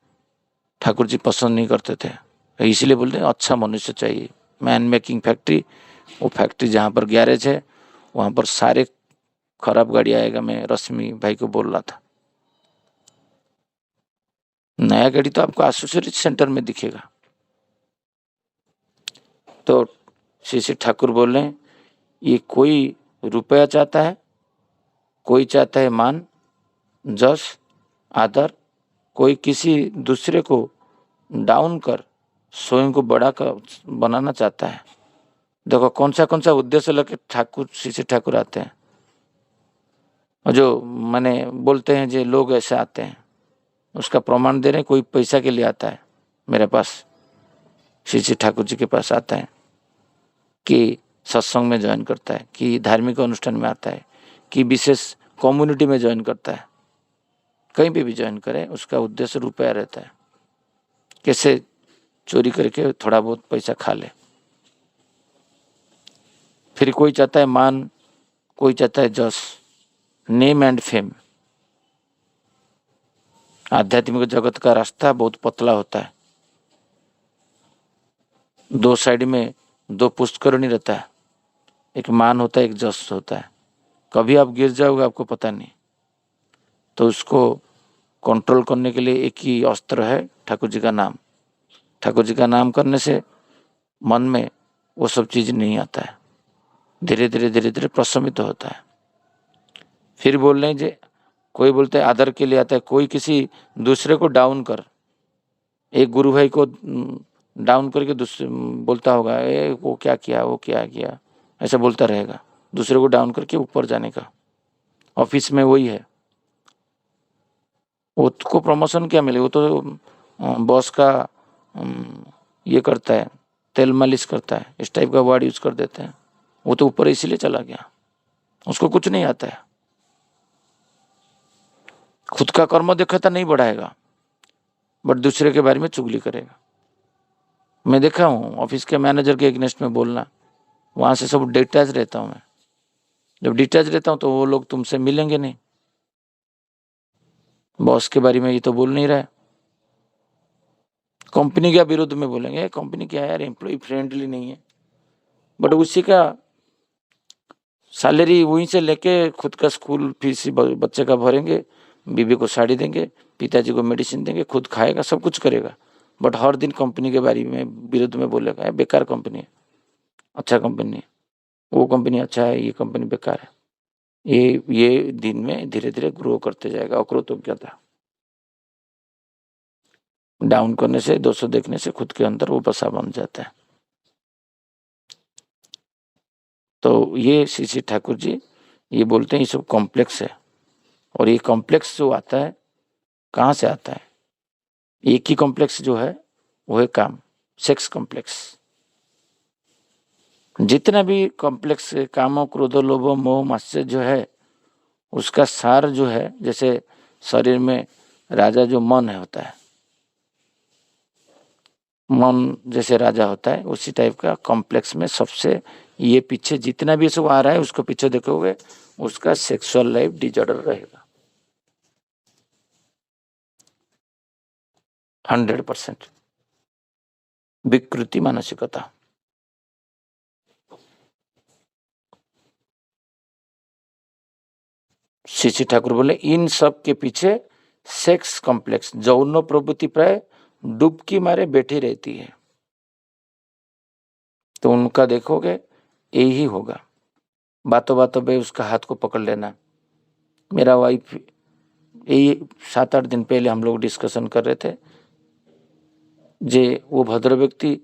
ठाकुर जी पसंद नहीं करते थे, इसलिए बोलते हैं अच्छा मनुष्य चाहिए। मैन मेकिंग फैक्ट्री, वो फैक्ट्री जहाँ पर गैरेज है वहाँ पर सारे खराब गाड़ी आएगा। मैं रश्मि भाई को बोल रहा था, नया गाड़ी तो आपको एसोसिएट सेंटर में दिखेगा। तो श्री श्री ठाकुर बोल रहे हैं, ये कोई रुपया चाहता है, कोई चाहता है मान, जस, आदर, कोई किसी दूसरे को डाउन कर स्वयं को बड़ा कर बनाना चाहता है। देखो कौन सा उद्देश्य लेकर ठाकुर श्री श्री ठाकुर आते हैं। और जो मैंने बोलते हैं जो लोग ऐसे आते हैं, उसका प्रमाण दे रहे हैं। कोई पैसा के लिए आता है मेरे पास, श्री श्री ठाकुर जी के पास आता है, कि सत्संग में ज्वाइन करता है, कि धार्मिक अनुष्ठान में आता है, कि विशेष कम्युनिटी में ज्वाइन करता है, कहीं पे भी ज्वाइन करे, उसका उद्देश्य रुपया रहता है, कैसे चोरी करके थोड़ा बहुत पैसा खा ले। फिर कोई चाहता है मान, कोई चाहता है जस, नेम एंड फेम। आध्यात्मिक जगत का रास्ता बहुत पतला होता है, दो साइड में दो पुष्कर नहीं रहता है, एक मान होता है, एक जस होता है। कभी आप गिर जाओगे आपको पता नहीं। तो उसको कंट्रोल करने के लिए एक ही अस्त्र है, ठाकुर जी का नाम। ठाकुर जी का नाम करने से मन में वो सब चीज नहीं आता है, धीरे धीरे प्रशमित होता है। फिर बोल रहे हैं जे, कोई बोलते हैं आदर के लिए आता है, कोई किसी दूसरे को डाउन कर। एक गुरु भाई को डाउन करके दूसरे बोलता होगा, ए वो क्या किया, वो क्या किया, ऐसा बोलता रहेगा। दूसरे को डाउन करके ऊपर जाने का। ऑफिस में वही है, उसको प्रमोशन क्या मिले, वो तो बॉस का ये करता है, तेल मालिश करता है, इस टाइप का वर्ड यूज कर देते हैं। वो तो ऊपर इसीलिए चला गया, उसको कुछ नहीं आता है। खुद का कर्म दक्षता नहीं बढ़ाएगा, बट दूसरे के बारे में चुगली करेगा। मैं देखा हूँ ऑफिस के मैनेजर के अगेंस्ट में बोलना, वहां से सब डिटैच रहता हूँ मैं। जब डिटैच रहता हूँ तो वो लोग तुमसे मिलेंगे नहीं, बॉस के बारे में ये तो बोल नहीं रहा है, कंपनी के विरुद्ध में बोलेंगे, कंपनी क्या है यार, एम्प्लॉय फ्रेंडली नहीं है, बट उसी का सैलरी वहीं से लेके खुद का स्कूल फीस बच्चे का भरेंगे, बीबी को साड़ी देंगे, पिताजी को मेडिसिन देंगे, खुद खाएगा, सब कुछ करेगा, बट हर दिन कंपनी के बारे में विरुद्ध में बोलेगा, बेकार कंपनी है, अच्छा कंपनी है, वो कंपनी अच्छा है, ये कंपनी बेकार है। ये दिन में धीरे धीरे ग्रो करते जाएगा अकृतज्ञता। डाउन करने से, दोस्तों देखने से खुद के अंदर वो बसा बन जाता है। तो ये श्री श्री ठाकुर जी ये बोलते हैं ये सब कॉम्प्लेक्स है। और ये कॉम्प्लेक्स जो आता है कहाँ से आता है? एक ही कॉम्प्लेक्स जो है वो है काम, सेक्स कॉम्प्लेक्स। जितना भी कॉम्प्लेक्स कामो क्रोधो लोभो मोह मात्सर्य जो है, उसका सार जो है, जैसे शरीर में राजा जो मन है होता है, मन जैसे राजा होता है, उसी टाइप का कॉम्प्लेक्स में सबसे ये पीछे जितना भी सब आ रहा है उसको पीछे देखोगे, उसका सेक्सुअल लाइफ डिजॉर्डर रहेगा 100%। विकृति मानसिकता। श्री ठाकुर बोले इन सब के पीछे सेक्स कॉम्प्लेक्स, यौन प्रवृत्ति प्राय डुबकी मारे बैठी रहती है। तो उनका देखोगे यही होगा, बातों बातों पे उसका हाथ को पकड़ लेना। मेरा वाइफ यही 7-8 दिन पहले हम लोग डिस्कशन कर रहे थे, जे वो भद्र व्यक्ति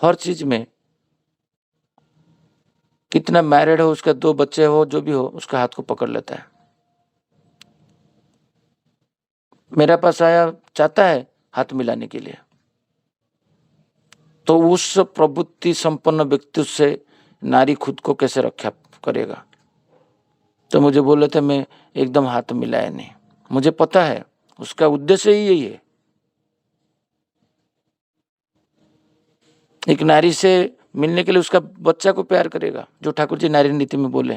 हर चीज में कितना मैरिड हो, उसके 2 बच्चे हो, जो भी हो, उसका हाथ को पकड़ लेता है। मेरे पास आया, चाहता है हाथ मिलाने के लिए, तो उस प्रवृत्ति संपन्न व्यक्ति से नारी खुद को कैसे रक्षा करेगा। तो मुझे बोले थे, मैं एकदम हाथ मिलाया नहीं, मुझे पता है उसका उद्देश्य ही यही है। एक नारी से मिलने के लिए उसका बच्चा को प्यार करेगा, जो ठाकुर जी नारी नीति में बोले।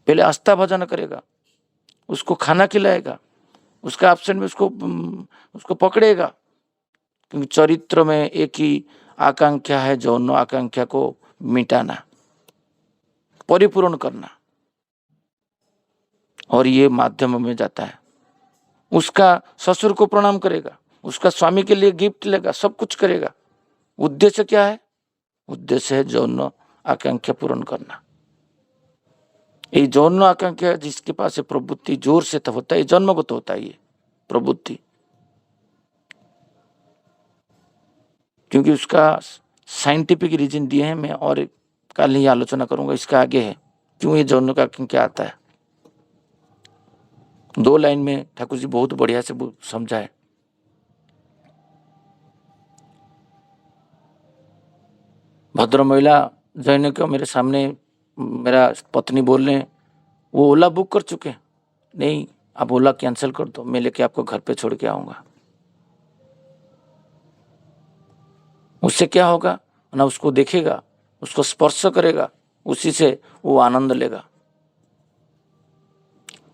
पहले आस्था भजन करेगा, उसको खाना खिलाएगा, उसका एब्सेंट में उसको पकड़ेगा, क्योंकि चरित्र में एक ही आकांक्षा है, जौन आकांक्षा को मिटाना, परिपूर्ण करना, और ये माध्यम में जाता है। उसका ससुर को प्रणाम करेगा, उसका स्वामी के लिए गिफ्ट लेगा, सब कुछ करेगा। उद्देश्य क्या है? उद्देश्य है जौन आकांक्षा पूर्ण करना। ये जौन आकांक्षा जिसके पास है प्रवृत्ति जोर से तो होता है, जन्मगत होता है ये प्रवृत्ति, क्योंकि उसका साइंटिफिक रीजन दिए हैं। मैं और कल ही आलोचना करूंगा, इसका आगे है क्यों ये जौन का आकांक्षा आता है। 2 लाइन में ठाकुर जी बहुत बढ़िया से समझा है। भद्र महिला जैन को मेरे सामने मेरा पत्नी बोल रहे हैं, वो ओला बुक कर चुके हैं, नहीं आप ओला कैंसिल कर दो, मैं लेके आपको घर पे छोड़ के आऊंगा। उससे क्या होगा ना, उसको देखेगा, उसको स्पर्श करेगा, उसी से वो आनंद लेगा,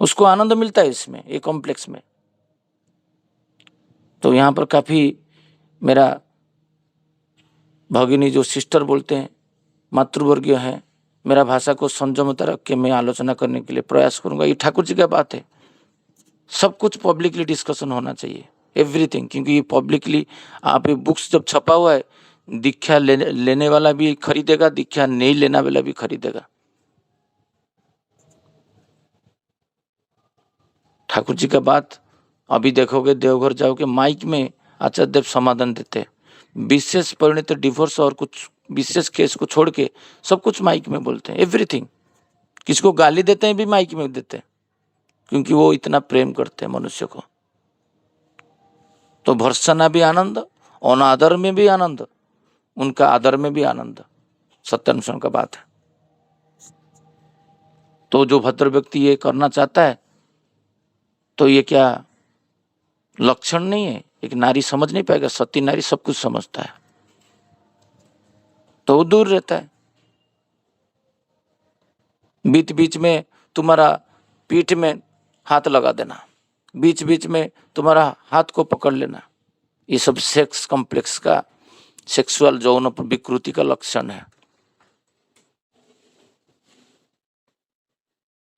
उसको आनंद मिलता है इसमें, ये कॉम्प्लेक्स में। तो यहाँ पर काफी मेरा भगिनी जो सिस्टर बोलते हैं, मातृवर्गीय है, मेरा भाषा को संयमता रख के मैं आलोचना करने के लिए प्रयास करूंगा। ये ठाकुर जी का बात है, सब कुछ पब्लिकली डिस्कशन होना चाहिए, एवरीथिंग, क्योंकि ये पब्लिकली आप ये बुक्स जब छपा हुआ है, दीक्षा लेने वाला भी खरीदेगा, दीक्षा नहीं लेने वाला भी खरीदेगा। ठाकुर जी का बात अभी देखोगे, देवघर जाओगे, माइक में आचार्य देव समाधान देते हैं, विशेष परिणित डिवोर्स और कुछ विशेष केस को छोड़ के सब कुछ माइक में बोलते हैं, एवरीथिंग। किसको गाली देते हैं भी माइक में देते हैं, क्योंकि वो इतना प्रेम करते हैं मनुष्य को। तो भर्त्सना भी आनंद, अनादर में भी आनंद, उनका आदर में भी आनंद, सत्यानुसरण का बात है। तो जो भद्र व्यक्ति ये करना चाहता है, तो ये क्या लक्षण नहीं है? एक नारी समझ नहीं पाएगा, सती नारी सब कुछ समझता है, तो वो दूर रहता है। बीच बीच में तुम्हारा पीठ में हाथ लगा देना, बीच बीच में तुम्हारा हाथ को पकड़ लेना, ये सब सेक्स कॉम्प्लेक्स का, सेक्सुअल यौन विकृति का लक्षण है।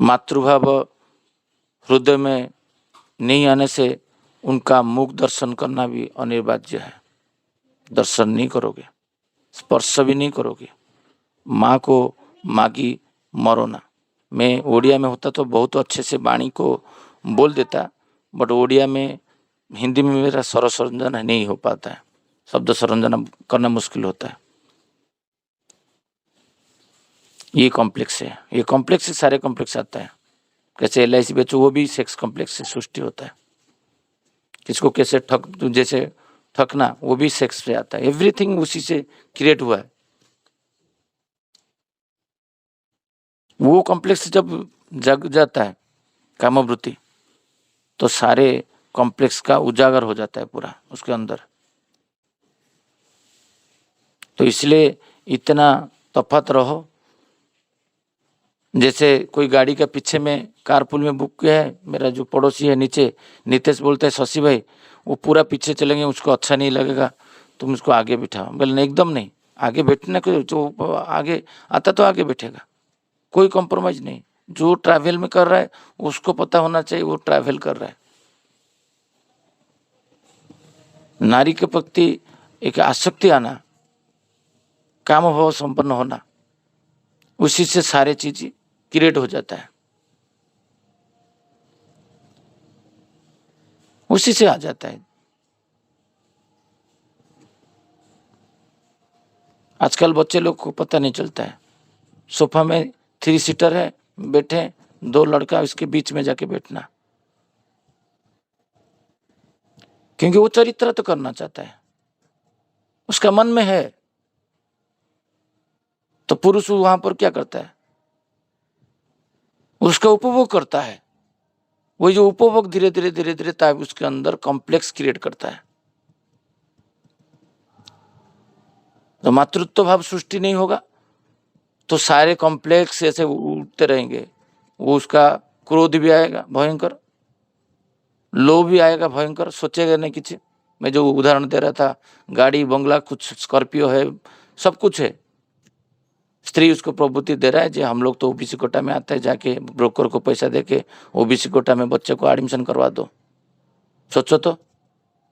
मातृभाव हृदय में नहीं आने से उनका मुख दर्शन करना भी अनिवार्य है। दर्शन नहीं करोगे, स्पर्श भी नहीं करोगे, माँ को मागी मरो ना। मैं ओडिया में होता तो बहुत अच्छे से वाणी को बोल देता, बट ओडिया में, हिंदी में मेरा स्वर संरंजन नहीं हो पाता है, शब्द संरंजन करना मुश्किल होता है। ये कॉम्प्लेक्स है, ये कॉम्प्लेक्स से सारे कॉम्प्लेक्स आता है। कैसे LIC बेचो, वो भी सेक्स कॉम्प्लेक्स से सृष्टि होता है। किसको कैसे जैसे ठकना, वो भी सेक्स से आता है। एवरीथिंग उसी से क्रिएट हुआ है। वो कॉम्प्लेक्स जब जग जाता है कामवृत्ति, तो सारे कॉम्प्लेक्स का उजागर हो जाता है पूरा उसके अंदर। तो इसलिए इतना तफात रहो। जैसे कोई गाड़ी का पीछे में कारपूल में बुक किया है, मेरा जो पड़ोसी है नीचे नितेश बोलता है, शशि भाई वो पूरा पीछे चलेंगे, उसको अच्छा नहीं लगेगा, तुम उसको आगे बिठाओ। बोले एकदम नहीं, आगे बैठने को, जो आगे आता तो आगे बैठेगा, कोई कॉम्प्रोमाइज नहीं। जो ट्रैवल में कर रहा है उसको पता होना चाहिए वो ट्रैवल कर रहा है। नारी के प्रति एक आसक्ति आना, काम भाव संपन्न होना, उसी से सारे चीज क्रिएट हो जाता है, उसी से आ जाता है। आजकल बच्चे लोग को पता नहीं चलता है, सोफा में 3 सीटर है, बैठे 2 लड़का इसके बीच में जाके बैठना, क्योंकि वो चरित्र तो करना चाहता है, उसका मन में है। तो पुरुष वहां पर क्या करता है, उसका उपभोग करता है। वही जो उपभोग धीरे धीरे धीरे धीरे ताकि उसके अंदर कॉम्प्लेक्स क्रिएट करता है। तो मातृत्व भाव सृष्टि नहीं होगा तो सारे कॉम्प्लेक्स ऐसे उठते रहेंगे। वो उसका क्रोध भी आएगा भयंकर, लोभ भी आएगा भयंकर, सोचेगा नहीं कुछ। मैं जो उदाहरण दे रहा था, गाड़ी बंगला कुछ स्कॉर्पियो है, सब कुछ है, स्त्री उसको प्रवृत्ति दे रहा है जी हम लोग तो ओबीसी कोटा में आते हैं, जाके ब्रोकर को पैसा देके ओबीसी कोटा में बच्चे को एडमिशन करवा दो। सोचो तो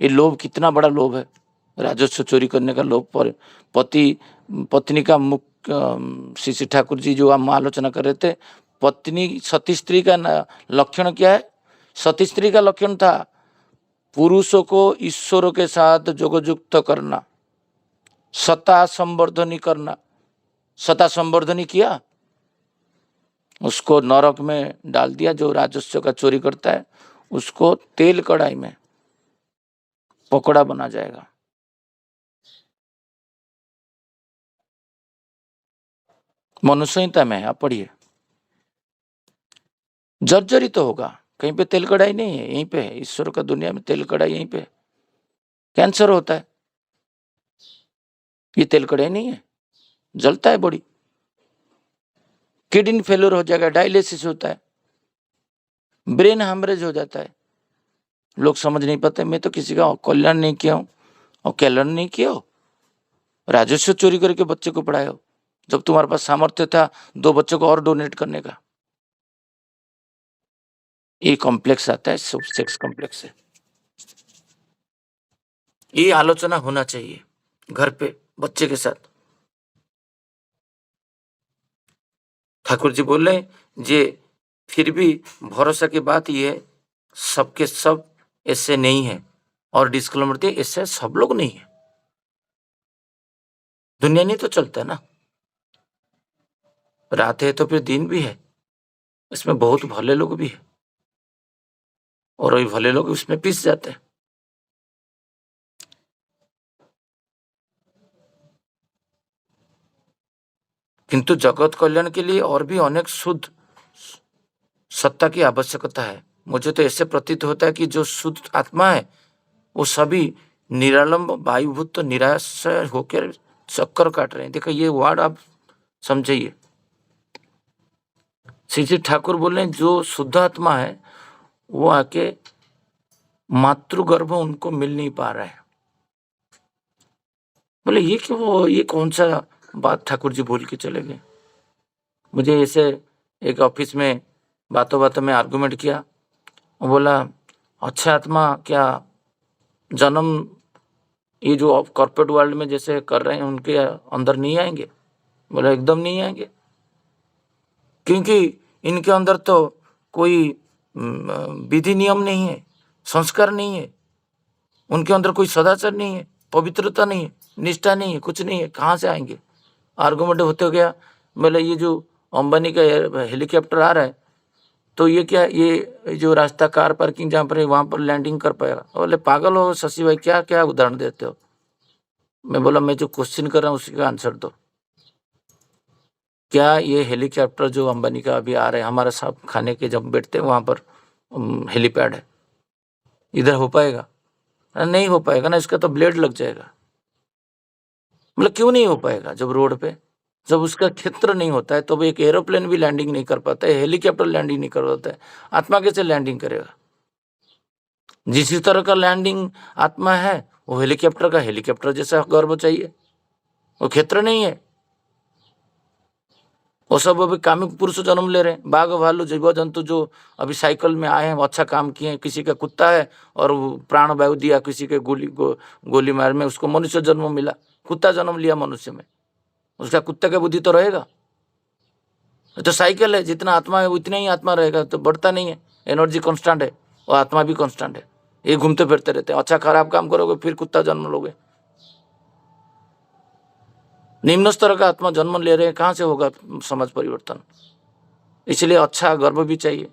ये लोभ कितना बड़ा लोभ है, राजस्व चोरी करने का लोभ। पर पति पत्नी का मुख्य श्री ठाकुर जी जो हम आलोचना कर रहे थे, पत्नी सती स्त्री का लक्षण क्या है? सती स्त्री का लक्षण था पुरुषों को ईश्वरों के साथ जोगयुक्त करना, सता संवर्धनी करना। सता संवर्धनी किया, उसको नरक में डाल दिया। जो राजस्व का चोरी करता है उसको तेल कढ़ाई में पकौड़ा बना जाएगा। मनुसंहिता में आप पढ़िए, जर्जरी तो होगा। कहीं पे तेल कढ़ाई नहीं है, यहीं पे है। ईश्वर का दुनिया में तेल कढ़ाई यहीं पे। कैंसर होता है, ये तेल कढ़ाई नहीं है, जलता है बॉडी। किडनी फेलियर हो जाएगा, डायलिसिस होता है, ब्रेन हेमरेज हो जाता है। लोग समझ नहीं पाते। मैं तो किसी का कल्याण नहीं किया हूँ और कल्याण नहीं किया हो, राजस्व चोरी करके बच्चे को पढ़ाए हो, जब तुम्हारे पास सामर्थ्य था 2 बच्चों को और डोनेट करने का। ये कॉम्प्लेक्स आता है, सेक्स कॉम्प्लेक्स है। ये आलोचना होना चाहिए घर पे बच्चे के साथ। ठाकुर जी बोल रहे जे फिर भी भरोसा की बात ये है, सबके सब ऐसे नहीं है। और डिस्क्लेमर दिए, ऐसे सब लोग नहीं है, दुनिया नहीं तो चलता है ना। रात है तो फिर दिन भी है, इसमें बहुत भले लोग भी है और वही भले लोग उसमें पिस जाते हैं। किंतु जगत कल्याण के लिए और भी अनेक शुद्ध सत्ता की आवश्यकता है। मुझे तो ऐसे प्रतीत होता है कि जो शुद्ध आत्मा है वो सभी निरालंब वायुभूत तो निराश होकर चक्कर काट रहे हैं। देखो ये वर्ड आप समझिए। श्री ठाकुर बोल रहे हैं जो शुद्ध आत्मा है वो आके मातृगर्भ उनको मिल नहीं पा रहा है। बोले ये क्यों, वो ये कौन सा बात ठाकुर जी बोल के चले गए। मुझे ऐसे एक ऑफिस में बातों बातों में आर्गुमेंट किया, वो बोला अच्छा आत्मा क्या जन्म ये जो कॉर्पोरेट वर्ल्ड में जैसे कर रहे हैं उनके अंदर नहीं आएंगे? बोला एकदम नहीं आएंगे, क्योंकि इनके अंदर तो कोई विधि नियम नहीं है, संस्कार नहीं है, उनके अंदर कोई सदाचार नहीं है, पवित्रता नहीं है, निष्ठा नहीं है, कुछ नहीं है, कहाँ से आएंगे? आर्गुमेंट होते गया। बोले ये जो अंबानी का हेलीकॉप्टर आ रहा है तो ये क्या, ये जो रास्ता कार पार्किंग जहाँ पर है वहाँ पर लैंडिंग कर पाएगा? बोले पागल हो शशि भाई, क्या क्या उदाहरण देते हो? मैं बोला मैं जो क्वेश्चन कर रहा हूँ उसी का आंसर दो। क्या ये हेलीकॉप्टर जो अंबानी का अभी आ रहा है, हमारे साथ खाने के जब बैठते हैं वहाँ पर हेलीपैड है, इधर हो पाएगा? नहीं हो पाएगा ना, इसका तो ब्लेड लग जाएगा। मतलब क्यों नहीं हो पाएगा? जब रोड पे जब उसका क्षेत्र नहीं होता है तो एक एरोप्लेन भी लैंडिंग नहीं कर पाता है, हेलीकॉप्टर लैंडिंग नहीं कर पाता है, आत्मा कैसे लैंडिंग करेगा? जिस तरह का लैंडिंग आत्मा है वो हेलीकॉप्टर का हेलीकॉप्टर जैसा गर्व चाहिए, वो क्षेत्र नहीं है। वो सब अभी कामिक पुरुष जन्म ले रहे हैं, बाघ भालू जीव जंतु जो अभी साइकिल में आए हैं, अच्छा काम किए हैं। किसी का कुत्ता है और प्राण वायु दिया, किसी के गोली मार में उसको मनुष्य जन्म मिला, कुत्ता जन्म लिया मनुष्य में, उसका कुत्ते का बुद्धि तो रहेगा। तो साइकिल है, जितना आत्मा है उतना ही आत्मा रहेगा, तो बढ़ता नहीं है। एनर्जी कांस्टेंट है और आत्मा भी कांस्टेंट है, ये घूमते फिरते रहते हैं। अच्छा खराब काम करोगे फिर कुत्ता जन्म लोगे। निम्न स्तर का आत्मा जन्म ले रहे हैं, कहाँ से होगा समाज परिवर्तन? इसलिए अच्छा गर्व भी चाहिए।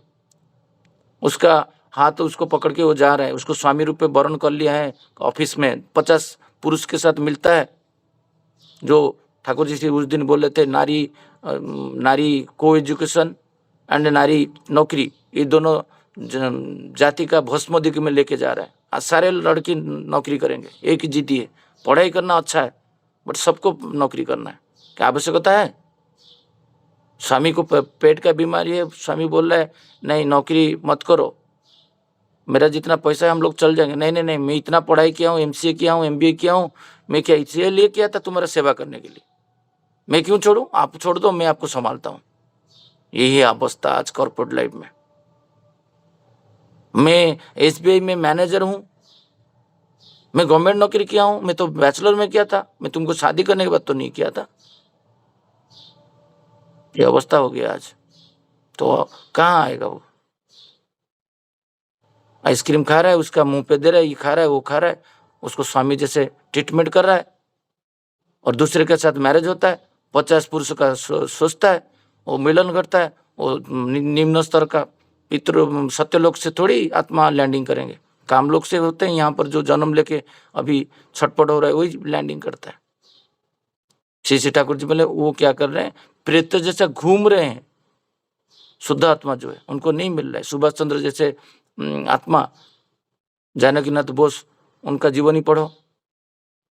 उसका हाथ उसको पकड़ के वो जा रहा है, उसको स्वामी रूप में वर्ण कर लिया है, ऑफिस में 50 पुरुष के साथ मिलता है। जो ठाकुर जी से उस दिन बोल रहे थे, नारी को एजुकेशन एंड नारी नौकरी, ये दोनों जाति का भस्मोदिक में लेके जा रहा है। आज सारे लड़की नौकरी करेंगे, एक ही जिद्दी है, पढ़ाई करना अच्छा है बट सबको नौकरी करना है, क्या आवश्यकता है? स्वामी को पेट का बीमारी है, स्वामी बोल रहा है नहीं नौकरी मत करो, मेरा जितना पैसा है हम लोग चल जाएंगे। नहीं नहीं नहीं, मैं इतना पढ़ाई किया हूँ, MCA किया हूँ, MBA किया हूँ, मैं क्या इसलिए किया था तुम्हारा सेवा करने के लिए, मैं क्यों छोड़ूं? आप छोड़ दो, मैं आपको संभालता हूँ। यही अवस्था आज कॉर्पोरेट लाइफ में। मैं SBI में मैनेजर हूँ, मैं गवर्नमेंट नौकरी किया हूँ, मैं तो बैचलर में किया था, मैं तुमको शादी करने के बाद तो नहीं किया था। ये अवस्था हो गया आज, तो कहाँ आएगा वो? आइसक्रीम खा रहा है, उसका मुंह पे दे रहा है, ये खा रहा है, वो खा रहा है, उसको स्वामी जैसे ट्रीटमेंट कर रहा है, और दूसरे के साथ मैरिज होता है, 50 पुरुषों का सोचता है, वो मिलन करता है, वो निम्न स्तर का पितृ सत्यलोक से थोड़ी आत्मा लैंडिंग करेंगे, कामलोक से होते हैं। यहाँ पर जो जन्म लेके अभी छटपट हो रहा है वही लैंडिंग करता है। श्री ठाकुर जी बोले वो क्या कर रहे हैं, प्रेत जैसा घूम रहे हैं। शुद्ध आत्मा जो है उनको नहीं मिल रहा है। सुभाष चंद्र जैसे आत्मा, जानकीनाथ बोस, उनका जीवन ही पढ़ो,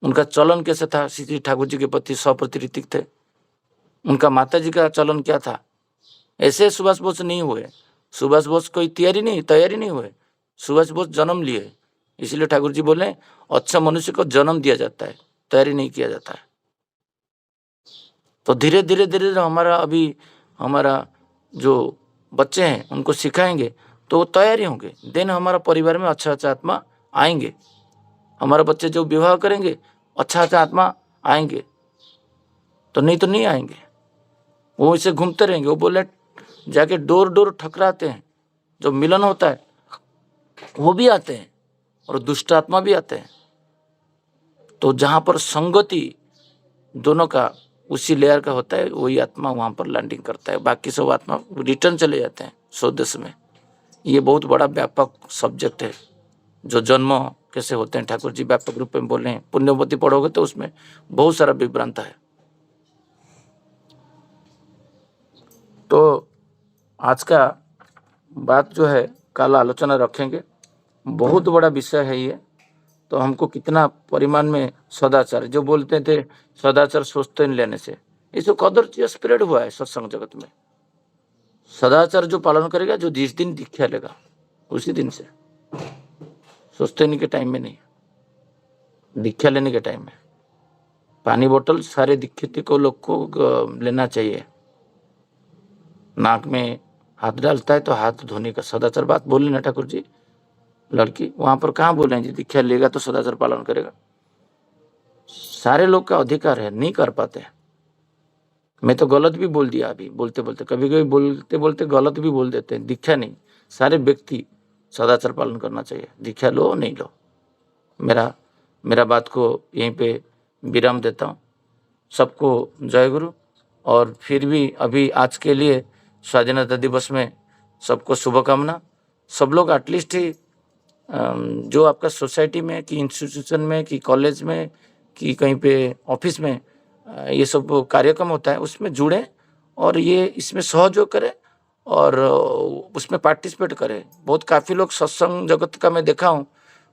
उनका चलन कैसे था? श्री ठाकुर जी के प्रति सप्रतिरितिक थे। उनका माता जी का चलन क्या था? ऐसे सुभाष बोस नहीं हुए। सुभाष बोस कोई तैयारी नहीं हुए, सुभाष बोस जन्म लिए। इसलिए ठाकुर जी बोले अच्छा मनुष्य को जन्म दिया जाता है, तैयारी नहीं किया जाता है। तो धीरे धीरे हमारा जो बच्चे हैं उनको सिखाएंगे तो वो तैयारी होंगे, देन हमारा परिवार में अच्छा आत्मा आएंगे। हमारे बच्चे जो विवाह करेंगे अच्छा आत्मा आएंगे, तो नहीं आएंगे। वो इसे घूमते रहेंगे। वो बोले जाके डोर ठकराते हैं, जो मिलन होता है वो भी आते हैं और दुष्ट आत्मा भी आते हैं। तो जहाँ पर संगति दोनों का उसी लेयर का होता है वही आत्मा वहाँ पर लैंडिंग करता है, बाकी सब आत्मा रिटर्न चले जाते हैं स्वदेश में। ये बहुत बड़ा व्यापक सब्जेक्ट है। जो जन्म कैसे होते हैं ठाकुर जी व्यापक रूप में बोले हैं। पुण्यवती पढ़ोगे तो उसमें बहुत सारा विभ्रांत है। तो आज का बात जो है कल आलोचना रखेंगे, बहुत बड़ा विषय है ये। तो हमको कितना परिमाण में सदाचार, जो बोलते थे सदाचार सोचते लेने से, इसको कदर स्प्रेड हुआ है सत्संग जगत में। सदाचार जो पालन करेगा, जो जिस दिन दीक्षा लेगा उसी दिन से, सोचते के टाइम में नहीं, दीक्षा लेने के टाइम में। पानी बोतल सारे दीक्षित को लोग को लेना चाहिए। नाक में हाथ डालता है तो हाथ धोने का सदाचार बात बोले ना ठाकुर जी। लड़की वहां पर कहाँ बोले जी दीक्षा लेगा तो सदाचार पालन करेगा? सारे लोग का अधिकार है, नहीं कर पाते। मैं तो गलत भी बोल दिया अभी बोलते बोलते, कभी कभी बोलते बोलते गलत भी बोल देते हैं। दीक्षा नहीं, सारे व्यक्ति सदाचार पालन करना चाहिए। दीक्षा लो नहीं लो, मेरा बात को यहीं पे विराम देता हूँ। सबको जय गुरु। और फिर भी अभी आज के लिए स्वाधीनता दिवस में सबको शुभकामना। सब लोग एटलीस्ट ही जो आपका सोसाइटी में कि इंस्टीट्यूशन में कि कॉलेज में कि कहीं पे ऑफिस में ये सब कार्यक्रम होता है उसमें जुड़ें और ये इसमें सहयोग करें और उसमें पार्टिसिपेट करें। बहुत काफ़ी लोग सत्संग जगत का मैं देखा हूँ,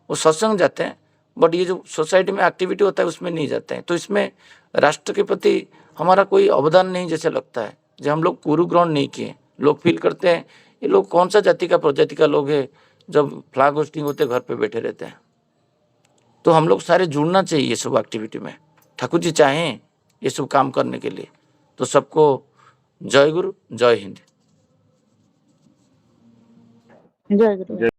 वो सत्संग जाते हैं बट ये जो सोसाइटी में एक्टिविटी होता है उसमें नहीं जाते हैं। तो इसमें राष्ट्र के प्रति हमारा कोई अवदान नहीं जैसे लगता है, जब हम लोग पूर्व ग्रहण नहीं किए। लोग फील करते हैं ये लोग कौन सा जाति का प्रजाति का लोग है, जब फ्लैग होस्टिंग होते घर पे बैठे रहते हैं। तो हम लोग सारे जुड़ना चाहिए ये सब एक्टिविटी में। ठाकुर जी चाहें ये सब काम करने के लिए। तो सबको जय गुरु, जय हिंद। जय गुरु।